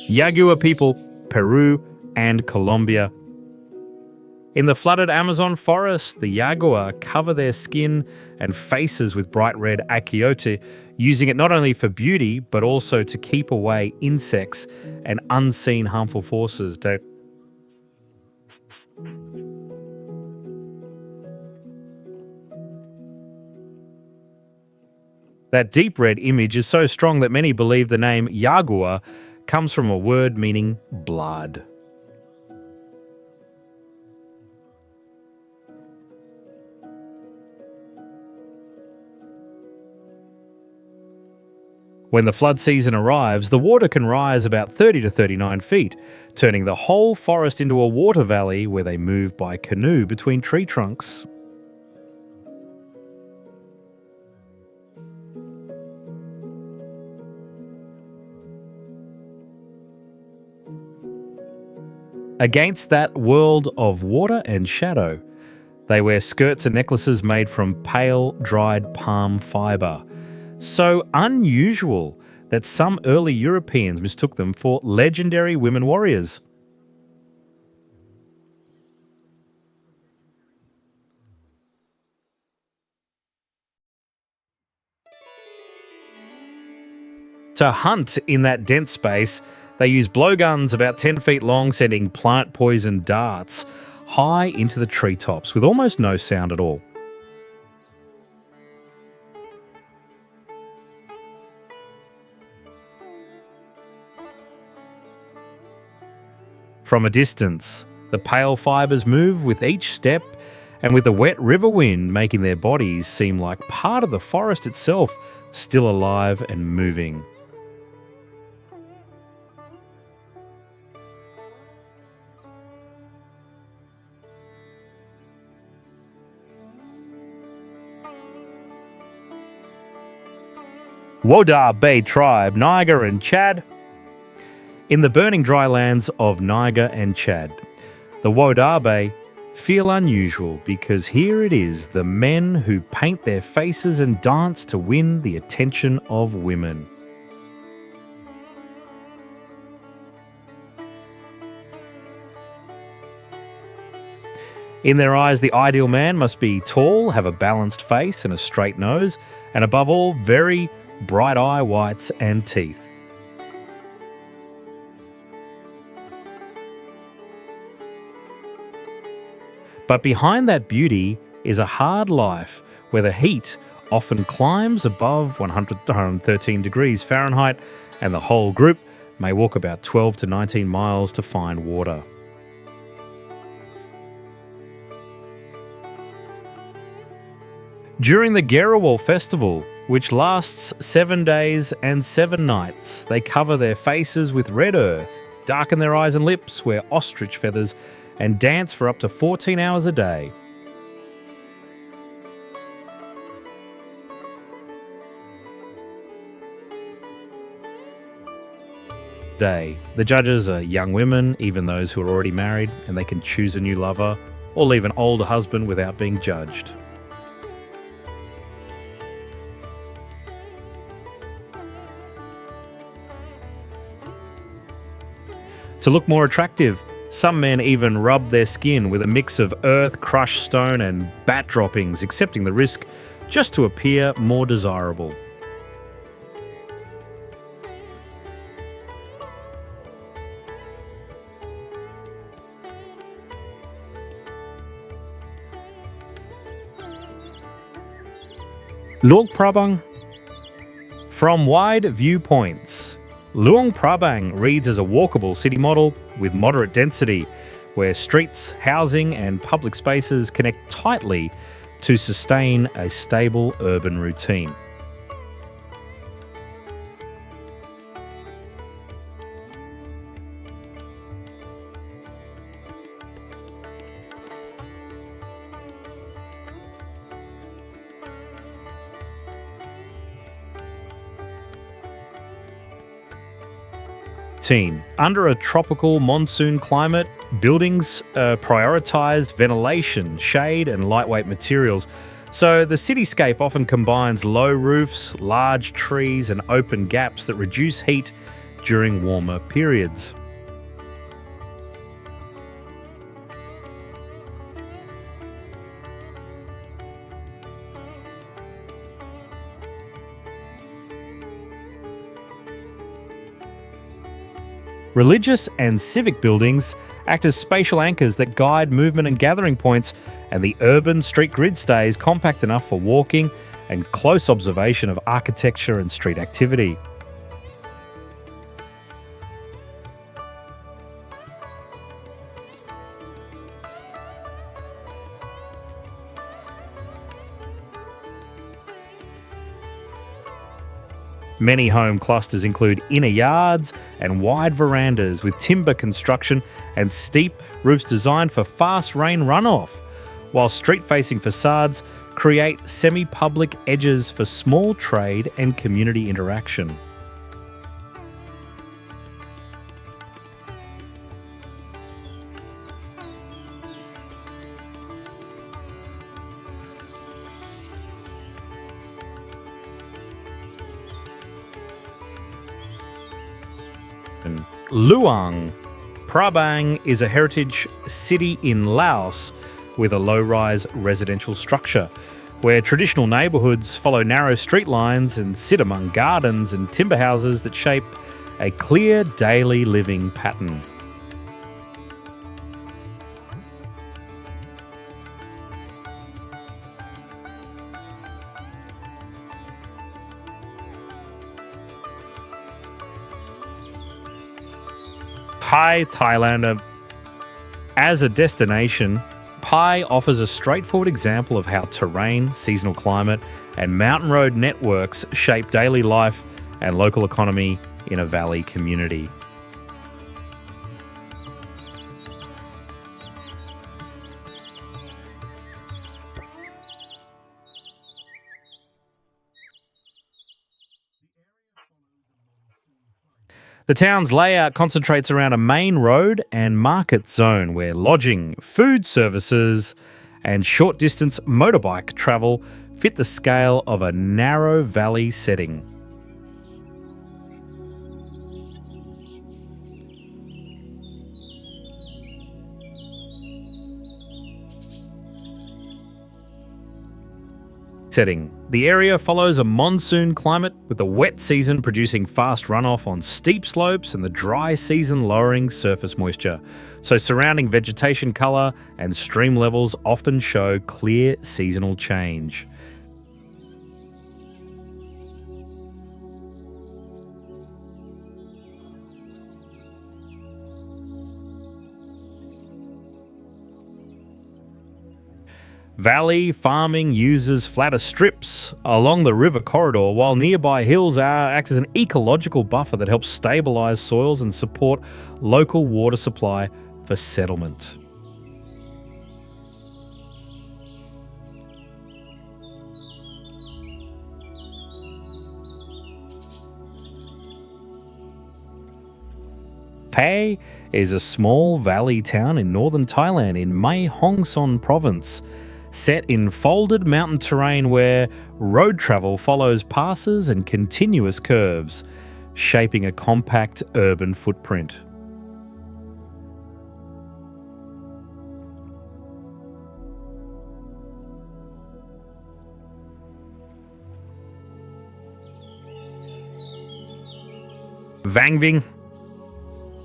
Yagua people, Peru, and Colombia. In the flooded Amazon forest, the Yagua cover their skin and faces with bright red achiote, using it not only for beauty, but also to keep away insects and unseen harmful forces. That deep red image is so strong that many believe the name Yagua comes from a word meaning blood. When the flood season arrives, the water can rise about 30 to 39 feet, turning the whole forest into a water valley where they move by canoe between tree trunks. Against that world of water and shadow, they wear skirts and necklaces made from pale, dried palm fibre. So unusual that some early Europeans mistook them for legendary women warriors. To hunt in that dense space, they use blowguns about 10 feet long, sending plant poison darts high into the treetops with almost no sound at all. From a distance, the pale fibres move with each step, and with the wet river wind making their bodies seem like part of the forest itself, still alive and moving. Wodar Bay tribe, Niger and Chad. In the burning dry lands of Niger and Chad, the Wodabe feel unusual because here it is the men who paint their faces and dance to win the attention of women. In their eyes, the ideal man must be tall, have a balanced face and a straight nose, and above all, very bright eye whites and teeth. But behind that beauty is a hard life where the heat often climbs above 113 degrees Fahrenheit, and the whole group may walk about 12 to 19 miles to find water. During the Gerawal festival, which lasts 7 days and 7 nights, they cover their faces with red earth, darken their eyes and lips, wear ostrich feathers, and dance for up to 14 hours a day. The judges are young women, even those who are already married, and they can choose a new lover or leave an older husband without being judged. To look more attractive, some men even rub their skin with a mix of earth, crushed stone, and bat droppings, accepting the risk just to appear more desirable. Luang Prabang. From wide viewpoints, Luang Prabang reads as a walkable city model with moderate density, where streets, housing, and public spaces connect tightly to sustain a stable urban routine. Under a tropical monsoon climate, buildings prioritize ventilation, shade, and lightweight materials. So the cityscape often combines low roofs, large trees, and open gaps that reduce heat during warmer periods. Religious and civic buildings act as spatial anchors that guide movement and gathering points, and the urban street grid stays compact enough for walking and close observation of architecture and street activity. Many home clusters include inner yards and wide verandas with timber construction and steep roofs designed for fast rain runoff, while street-facing facades create semi-public edges for small trade and community interaction. Luang Prabang is a heritage city in Laos with a low-rise residential structure, where traditional neighbourhoods follow narrow street lines and sit among gardens and timber houses that shape a clear daily living pattern. Pai, Thailand. As a destination, Pai offers a straightforward example of how terrain, seasonal climate, and mountain road networks shape daily life and local economy in a valley community. The town's layout concentrates around a main road and market zone where lodging, food services, and short-distance motorbike travel fit the scale of a narrow valley setting. The area follows a monsoon climate, with the wet season producing fast runoff on steep slopes and the dry season lowering surface moisture. So surrounding vegetation colour and stream levels often show clear seasonal change. Valley farming uses flatter strips along the river corridor, while nearby hills act as an ecological buffer that helps stabilize soils and support local water supply for settlement. Phay is a small valley town in northern Thailand in Mae Hong Son province, set in folded mountain terrain where road travel follows passes and continuous curves, shaping a compact urban footprint. Vang Vieng.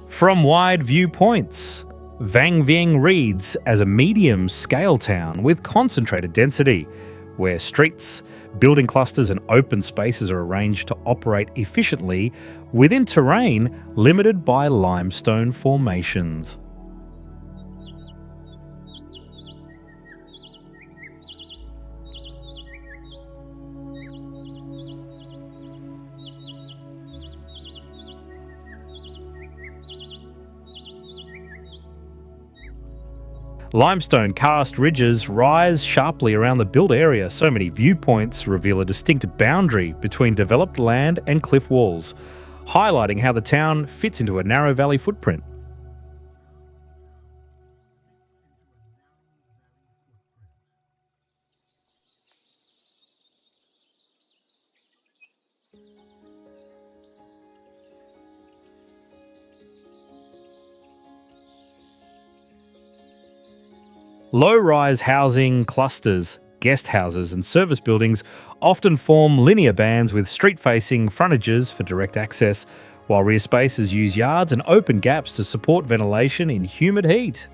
From wide viewpoints, Vang Vieng reads as a medium-scale town with concentrated density, where streets, building clusters and open spaces are arranged to operate efficiently within terrain limited by limestone formations. Limestone karst ridges rise sharply around the built area. So many viewpoints reveal a distinct boundary between developed land and cliff walls, highlighting how the town fits into a narrow valley footprint. Low-rise housing clusters, guest houses and service buildings often form linear bands with street-facing frontages for direct access, while rear spaces use yards and open gaps to support ventilation in humid heat.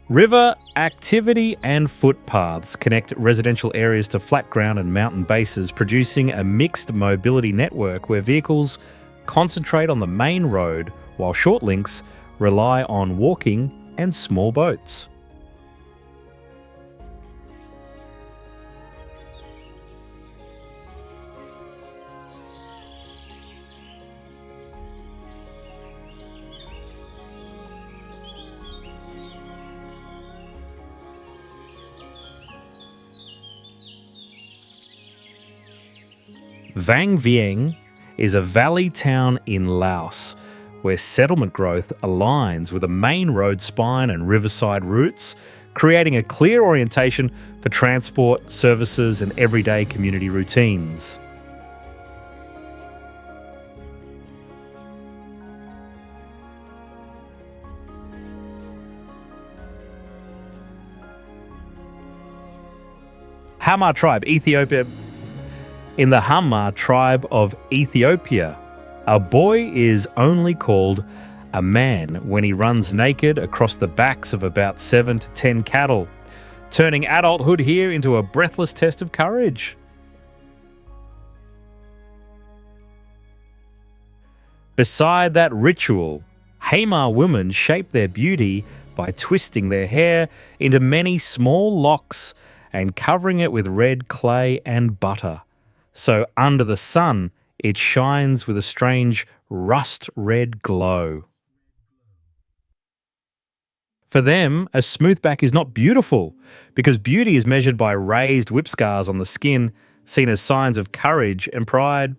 River activity and footpaths connect residential areas to flat ground and mountain bases, producing a mixed mobility network where vehicles concentrate on the main road while short links rely on walking and small boats. Vang Vieng is a valley town in Laos, where settlement growth aligns with a main road spine and riverside routes, creating a clear orientation for transport, services and everyday community routines. Hama tribe, Ethiopia. In the Hama tribe of Ethiopia, a boy is only called a man when he runs naked across the backs of about 7 to 10 cattle, turning adulthood here into a breathless test of courage. Beside that ritual, Hama women shape their beauty by twisting their hair into many small locks and covering it with red clay and butter. So under the sun, it shines with a strange rust-red glow. For them, a smoothback is not beautiful, because beauty is measured by raised whip scars on the skin, seen as signs of courage and pride.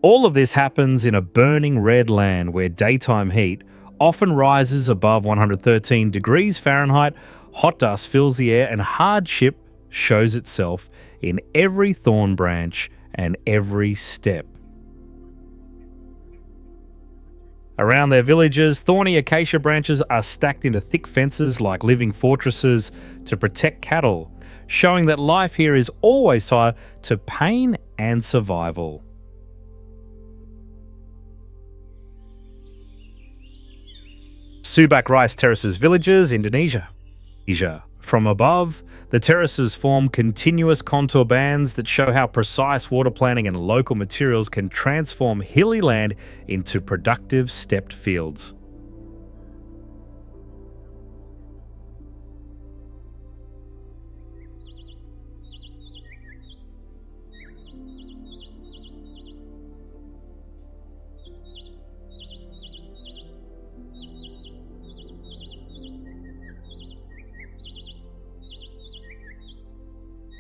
All of this happens in a burning red land where daytime heat often rises above 113 degrees Fahrenheit. Hot dust fills the air and hardship shows itself in every thorn branch and every step. Around their villages, thorny acacia branches are stacked into thick fences like living fortresses to protect cattle, showing that life here is always tied to pain and survival. Subak rice terraces villages, Indonesia. From above, the terraces form continuous contour bands that show how precise water planning and local materials can transform hilly land into productive stepped fields.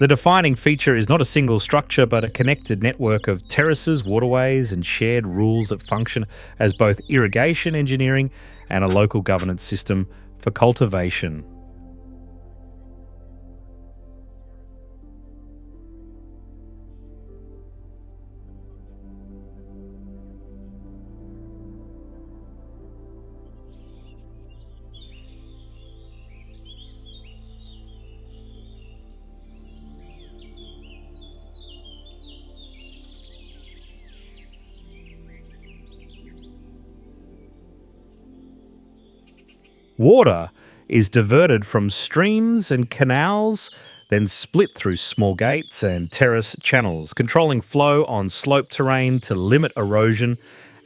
The defining feature is not a single structure, but a connected network of terraces, waterways, and shared rules that function as both irrigation engineering and a local governance system for cultivation. Water is diverted from streams and canals, then split through small gates and terrace channels, controlling flow on slope terrain to limit erosion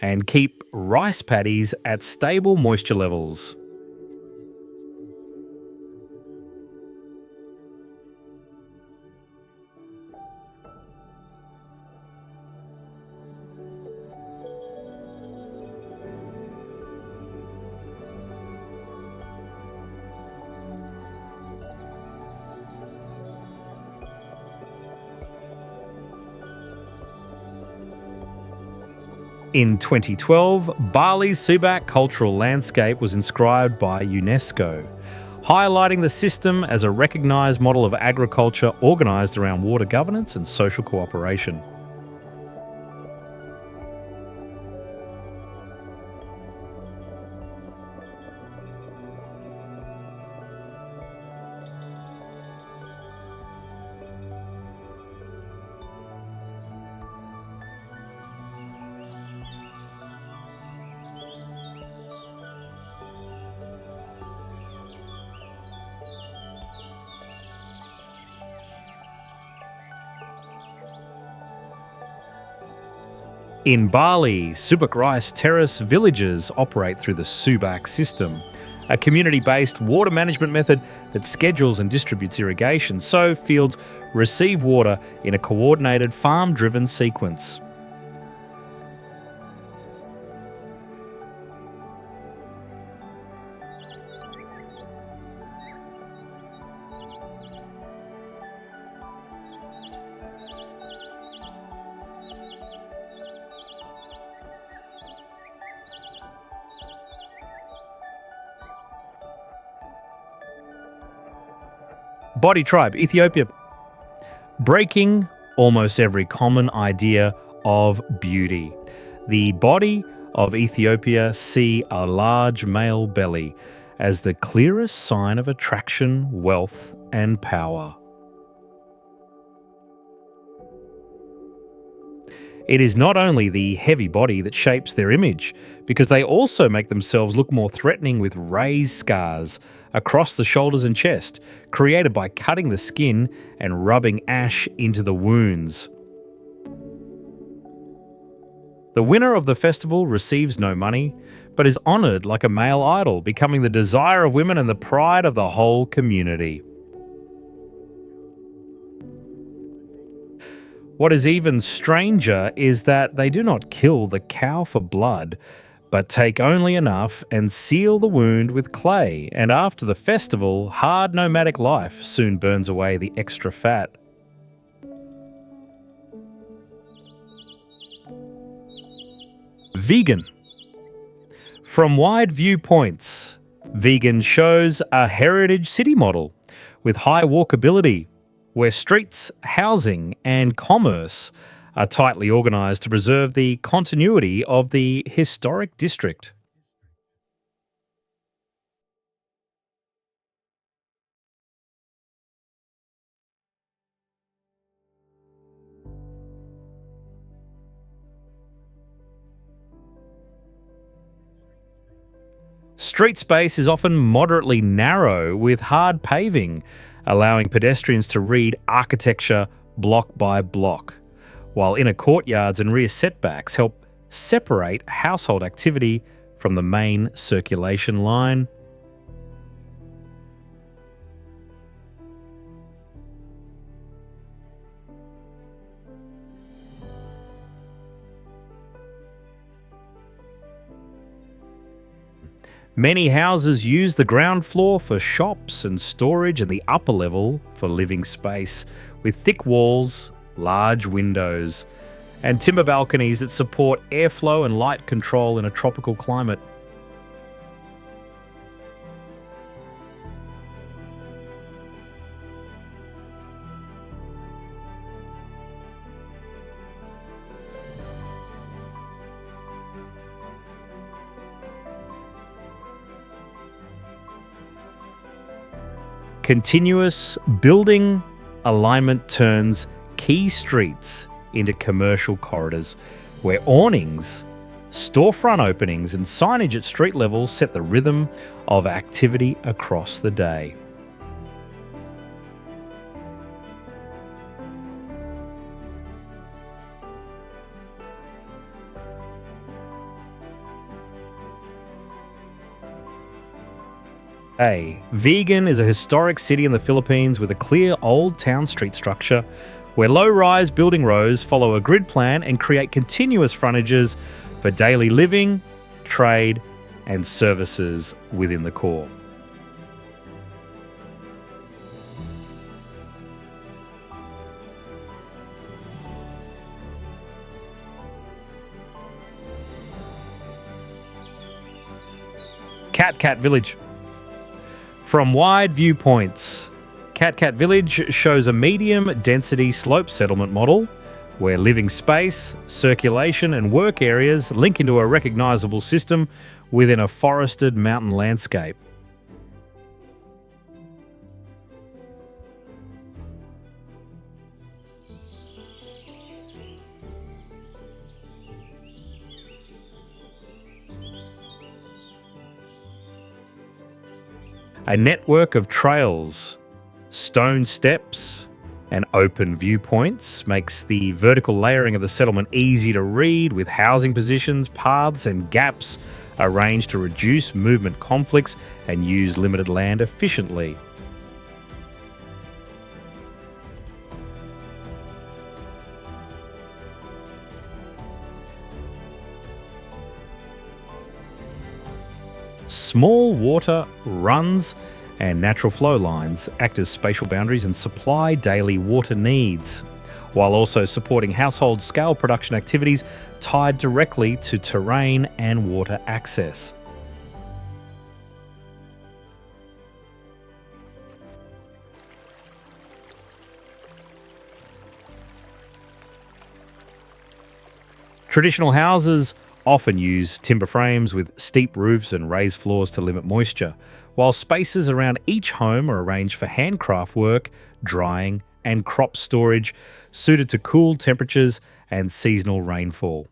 and keep rice paddies at stable moisture levels. In 2012, Bali's Subak cultural landscape was inscribed by UNESCO, highlighting the system as a recognised model of agriculture organised around water governance and social cooperation. In Bali, Subak rice terrace villages operate through the Subak system, a community-based water management method that schedules and distributes irrigation so fields receive water in a coordinated farm-driven sequence. Body tribe, Ethiopia. Breaking almost every common idea of beauty. The body of Ethiopia see a large male belly as the clearest sign of attraction, wealth, and power. It is not only the heavy body that shapes their image, because they also make themselves look more threatening with raised scars across the shoulders and chest, created by cutting the skin and rubbing ash into the wounds. The winner of the festival receives no money, but is honoured like a male idol, becoming the desire of women and the pride of the whole community. What is even stranger is that they do not kill the cow for blood, but take only enough and seal the wound with clay, and after the festival, hard nomadic life soon burns away the extra fat. Vegan. From wide viewpoints, Vegan shows a heritage city model with high walkability, where streets, housing, and commerce are tightly organised to preserve the continuity of the historic district. Street space is often moderately narrow with hard paving, allowing pedestrians to read architecture block by block, while inner courtyards and rear setbacks help separate household activity from the main circulation line. Many houses use the ground floor for shops and storage and the upper level for living space, with thick walls, large windows, and timber balconies that support airflow and light control in a tropical climate. Continuous building alignment turns key streets into commercial corridors, where awnings, storefront openings, and signage at street level set the rhythm of activity across the day. Vegan is a historic city in the Philippines with a clear old town street structure where low-rise building rows follow a grid plan and create continuous frontages for daily living, trade, and services within the core. Cat Village. From wide viewpoints, Cat Village shows a medium-density slope settlement model where living space, circulation and work areas link into a recognisable system within a forested mountain landscape. A network of trails, stone steps, and open viewpoints makes the vertical layering of the settlement easy to read, with housing positions, paths, and gaps arranged to reduce movement conflicts and use limited land efficiently. Small water runs and natural flow lines act as spatial boundaries and supply daily water needs, while also supporting household scale production activities tied directly to terrain and water access. Traditional houses often use timber frames with steep roofs and raised floors to limit moisture, while spaces around each home are arranged for handcraft work, drying, and crop storage suited to cool temperatures and seasonal rainfall.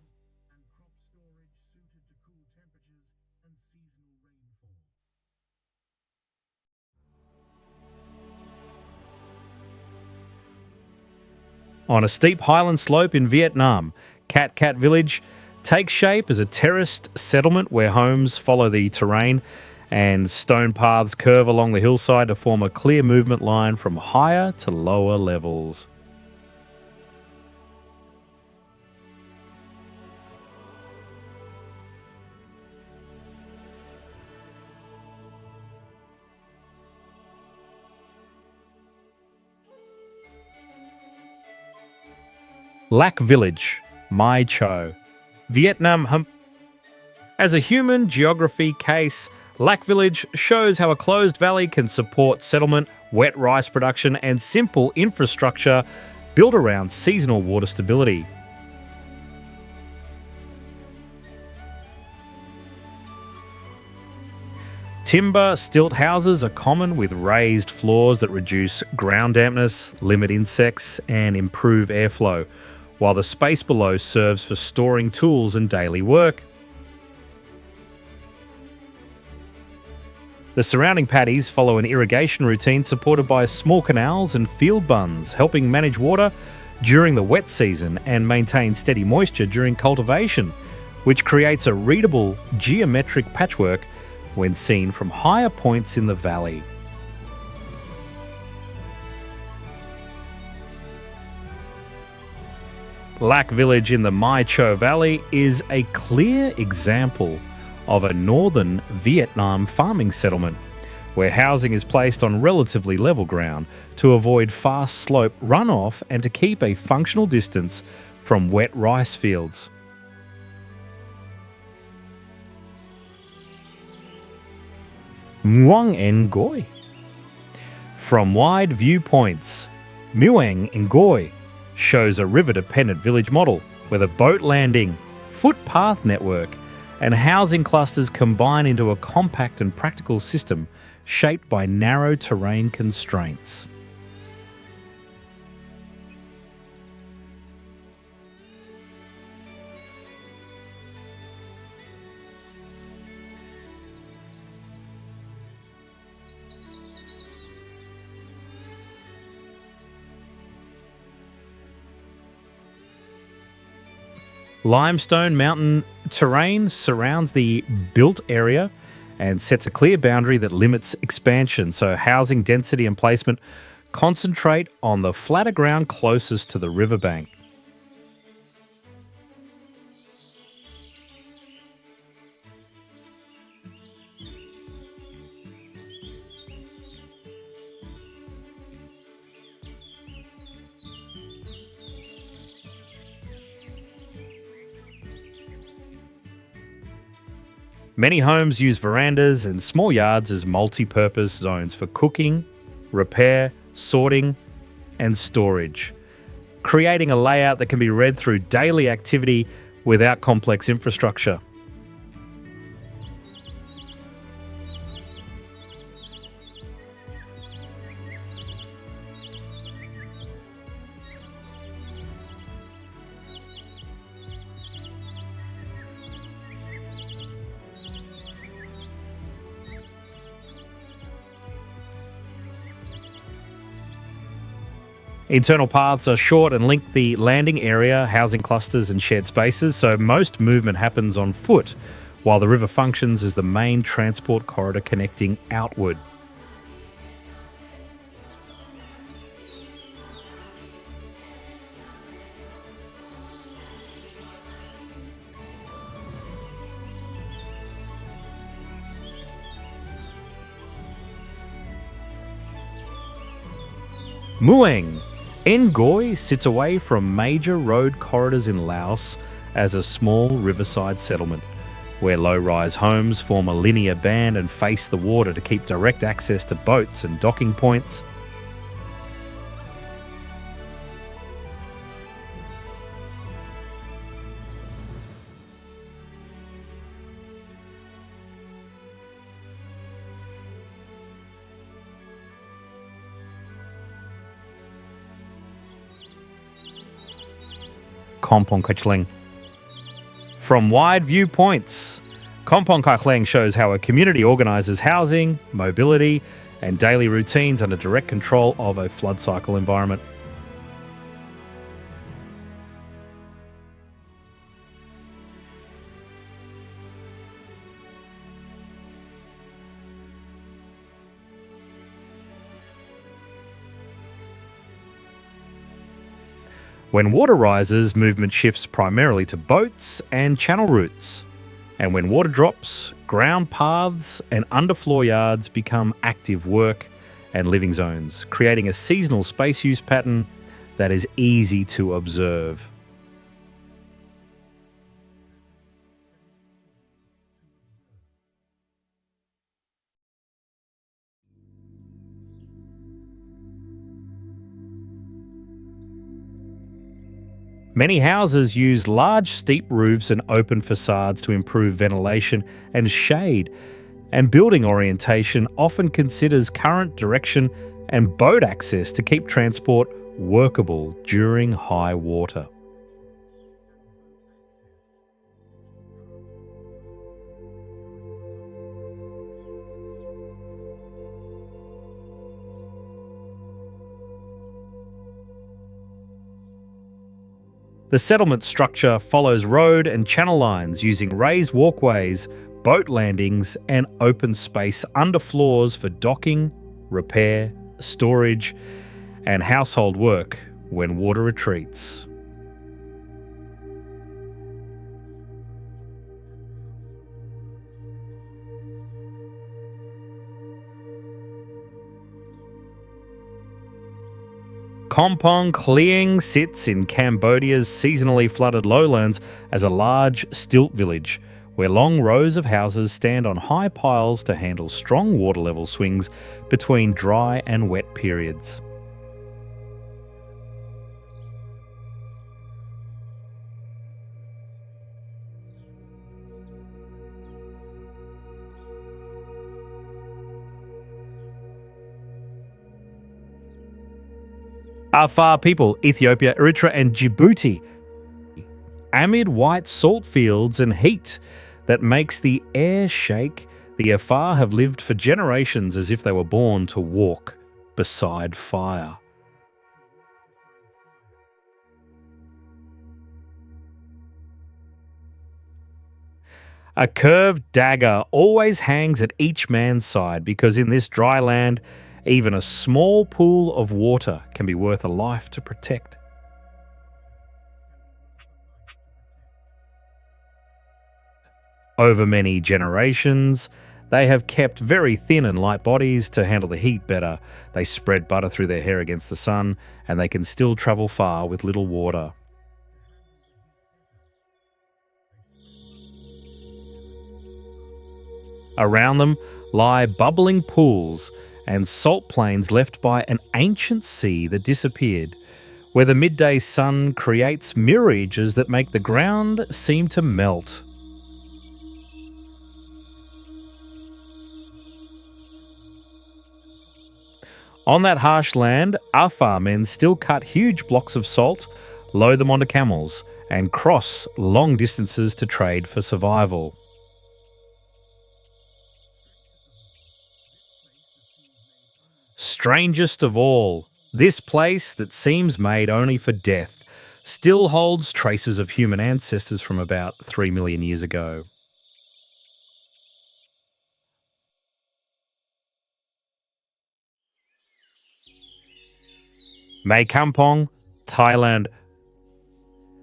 On a steep highland slope in Vietnam, Cat Village takes shape as a terraced settlement where homes follow the terrain and stone paths curve along the hillside to form a clear movement line from higher to lower levels. Lac Village, Mai Cho, Vietnam. As a human geography case, Lac Village shows how a closed valley can support settlement, wet rice production, and simple infrastructure built around seasonal water stability. Timber stilt houses are common, with raised floors that reduce ground dampness, limit insects, and improve airflow, while the space below serves for storing tools and daily work. The surrounding paddies follow an irrigation routine supported by small canals and field bunds, helping manage water during the wet season and maintain steady moisture during cultivation, which creates a readable geometric patchwork when seen from higher points in the valley. Lac Village in the Mai Cho Valley is a clear example of a northern Vietnam farming settlement, where housing is placed on relatively level ground to avoid fast slope runoff and to keep a functional distance from wet rice fields. Muang Ngoy. From wide viewpoints, Muang Ngoy shows a river-dependent village model with a boat landing, footpath network, and housing clusters combine into a compact and practical system shaped by narrow terrain constraints. Limestone mountain terrain surrounds the built area and sets a clear boundary that limits expansion, so housing density and placement concentrate on the flatter ground closest to the riverbank. Many homes use verandas and small yards as multi-purpose zones for cooking, repair, sorting, and storage, creating a layout that can be read through daily activity without complex infrastructure. Internal paths are short and link the landing area, housing clusters, and shared spaces, so most movement happens on foot, while the river functions as the main transport corridor connecting outward. Muang Ngoy sits away from major road corridors in Laos as a small riverside settlement, where low-rise homes form a linear band and face the water to keep direct access to boats and docking points. Kampong Kachling. From wide viewpoints, Kampong Kachling shows how a community organises housing, mobility, and daily routines under direct control of a flood cycle environment. When water rises, movement shifts primarily to boats and channel routes. And when water drops, ground paths and underfloor yards become active work and living zones, creating a seasonal space use pattern that is easy to observe. Many houses use large steep roofs and open facades to improve ventilation and shade, and building orientation often considers current direction and boat access to keep transport workable during high water. The settlement structure follows road and channel lines using raised walkways, boat landings, and open space under floors for docking, repair, storage, and household work when water retreats. Kampong Klieng sits in Cambodia's seasonally flooded lowlands as a large stilt village, where long rows of houses stand on high piles to handle strong water level swings between dry and wet periods. Afar people, Ethiopia, Eritrea, and Djibouti, amid white salt fields and heat that makes the air shake, the Afar have lived for generations as if they were born to walk beside fire. A curved dagger always hangs at each man's side because in this dry land, even a small pool of water can be worth a life to protect. Over many generations, they have kept very thin and light bodies to handle the heat better. They spread butter through their hair against the sun, and they can still travel far with little water. Around them lie bubbling pools and salt plains left by an ancient sea that disappeared, where the midday sun creates mirages that make the ground seem to melt. On that harsh land, Afar men still cut huge blocks of salt, load them onto camels, and cross long distances to trade for survival. Strangest of all, this place that seems made only for death still holds traces of human ancestors from about 3 million years ago. Mae Kampong, Thailand.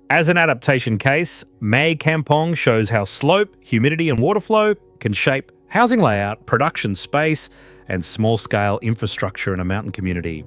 As an adaptation case, Mae Kampong shows how slope, humidity, and water flow can shape housing layout, production space, and small scale infrastructure in a mountain community.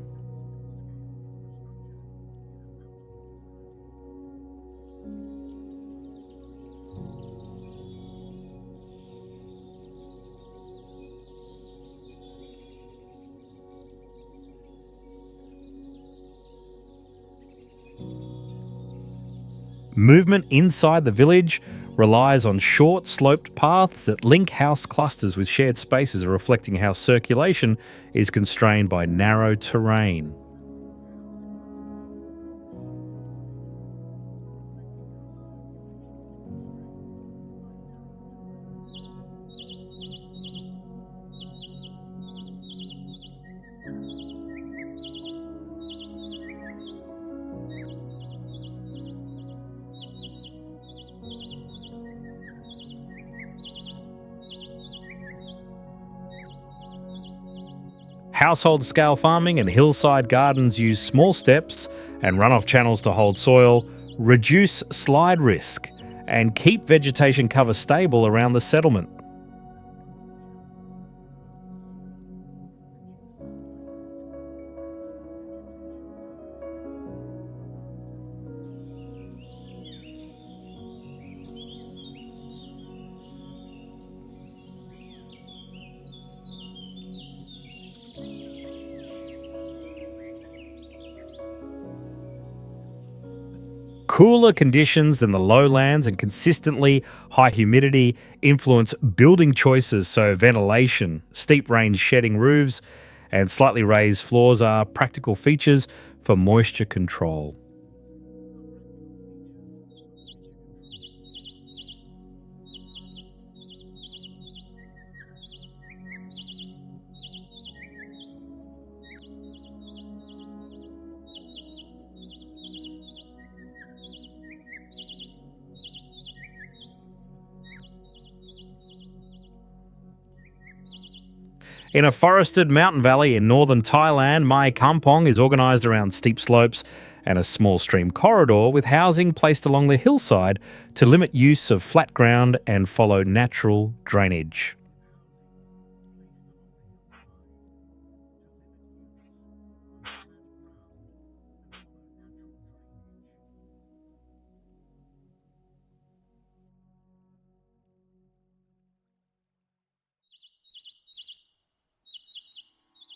Movement inside the village relies on short, sloped paths that link house clusters with shared spaces, reflecting how circulation is constrained by narrow terrain. Household scale farming and hillside gardens use small steps and runoff channels to hold soil, reduce slide risk, and keep vegetation cover stable around the settlement. Cooler conditions than the lowlands and consistently high humidity influence building choices, so ventilation, steep range shedding roofs, and slightly raised floors are practical features for moisture control. In a forested mountain valley in northern Thailand, Mai Kampong is organised around steep slopes and a small stream corridor with housing placed along the hillside to limit use of flat ground and follow natural drainage.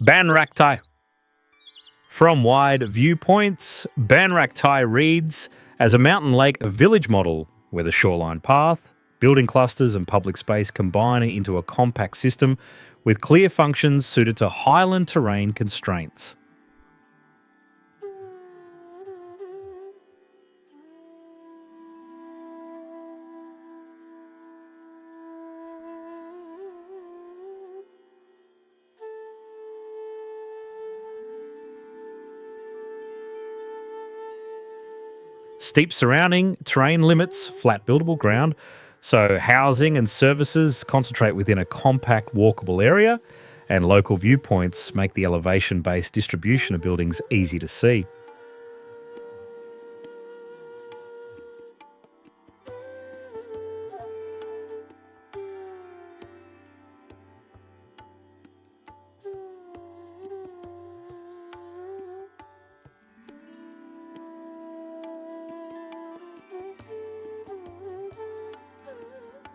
Ban Rak Thai. From wide viewpoints, Ban Rak Thai reads as a mountain lake village model where the shoreline path, building clusters, and public space combine into a compact system with clear functions suited to highland terrain constraints. Steep surrounding terrain limits flat buildable ground, so housing and services concentrate within a compact walkable area, and local viewpoints make the elevation based distribution of buildings easy to see.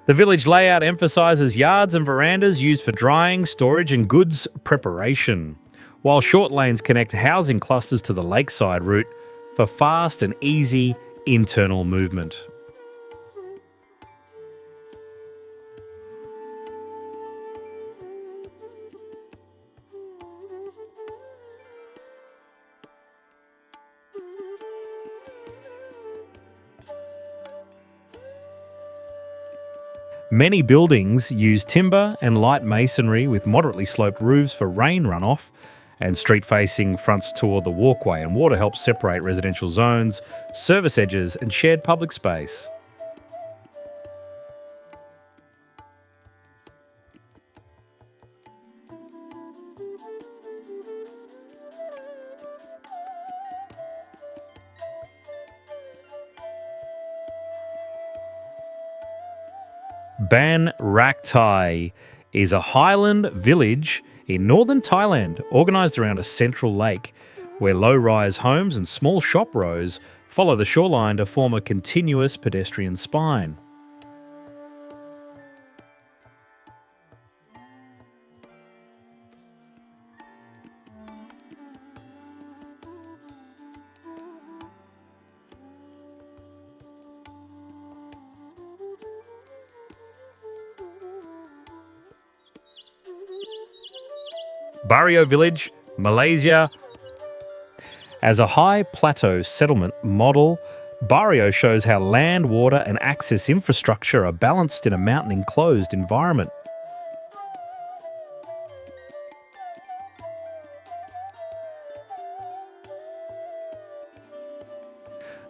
The village layout emphasises yards and verandas used for drying, storage, and goods preparation, while short lanes connect housing clusters to the lakeside route for fast and easy internal movement. Many buildings use timber and light masonry with moderately sloped roofs for rain runoff, and street-facing fronts toward the walkway and water help separate residential zones, service edges, and shared public space. Ban Rak Thai is a highland village in northern Thailand, organised around a central lake, where low-rise homes and small shop rows follow the shoreline to form a continuous pedestrian spine. Barrio Village, Malaysia. As a high plateau settlement model, Barrio shows how land, water, and access infrastructure are balanced in a mountain enclosed environment.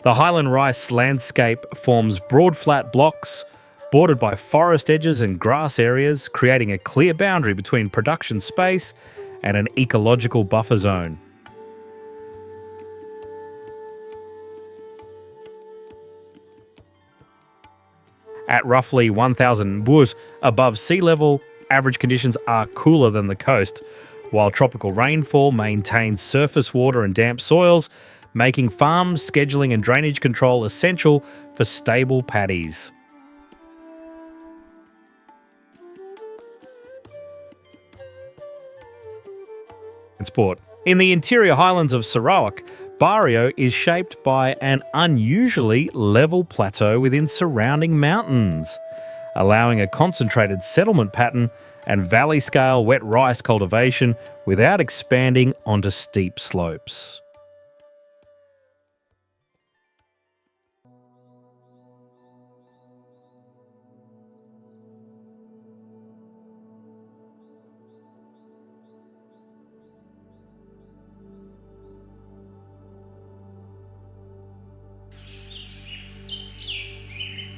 The Highland Rice landscape forms broad flat blocks bordered by forest edges and grass areas, creating a clear boundary between production space and an ecological buffer zone. At roughly 1,000 bus above sea level, average conditions are cooler than the coast, while tropical rainfall maintains surface water and damp soils, making farm scheduling and drainage control essential for stable paddies. Sport. In the interior highlands of Sarawak, Barrio is shaped by an unusually level plateau within surrounding mountains, allowing a concentrated settlement pattern and valley-scale wet rice cultivation without expanding onto steep slopes.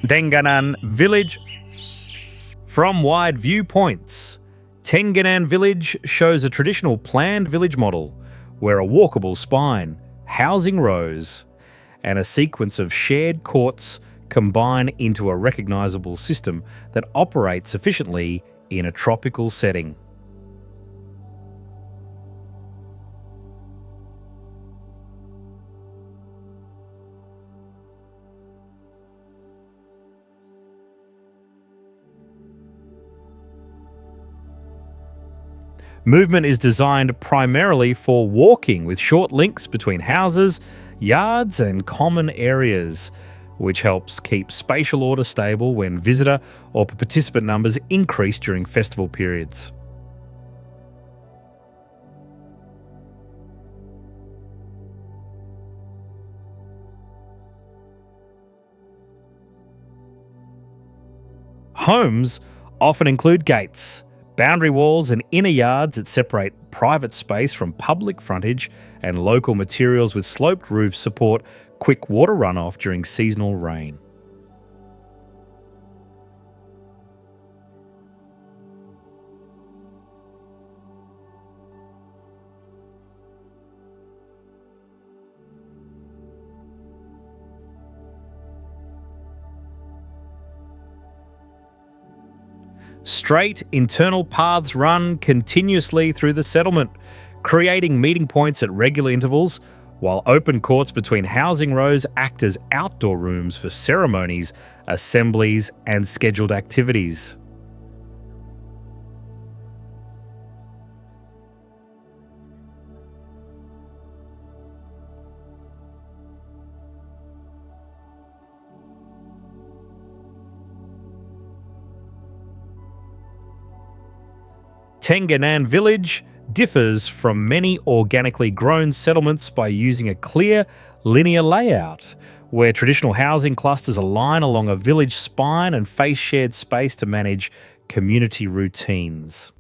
Denganan village. From wide viewpoints, Tenganan Village shows a traditional planned village model where a walkable spine, housing rows, and a sequence of shared courts combine into a recognizable system that operates efficiently in a tropical setting. Movement is designed primarily for walking, with short links between houses, yards, and common areas, which helps keep spatial order stable when visitor or participant numbers increase during festival periods. Homes often include gates, boundary walls, and inner yards that separate private space from public frontage, and local materials with sloped roofs support quick water runoff during seasonal rain. Straight internal paths run continuously through the settlement, creating meeting points at regular intervals, while open courts between housing rows act as outdoor rooms for ceremonies, assemblies, and scheduled activities. Tenganan Village differs from many organically grown settlements by using a clear, linear layout, where traditional housing clusters align along a village spine and face shared space to manage community routines.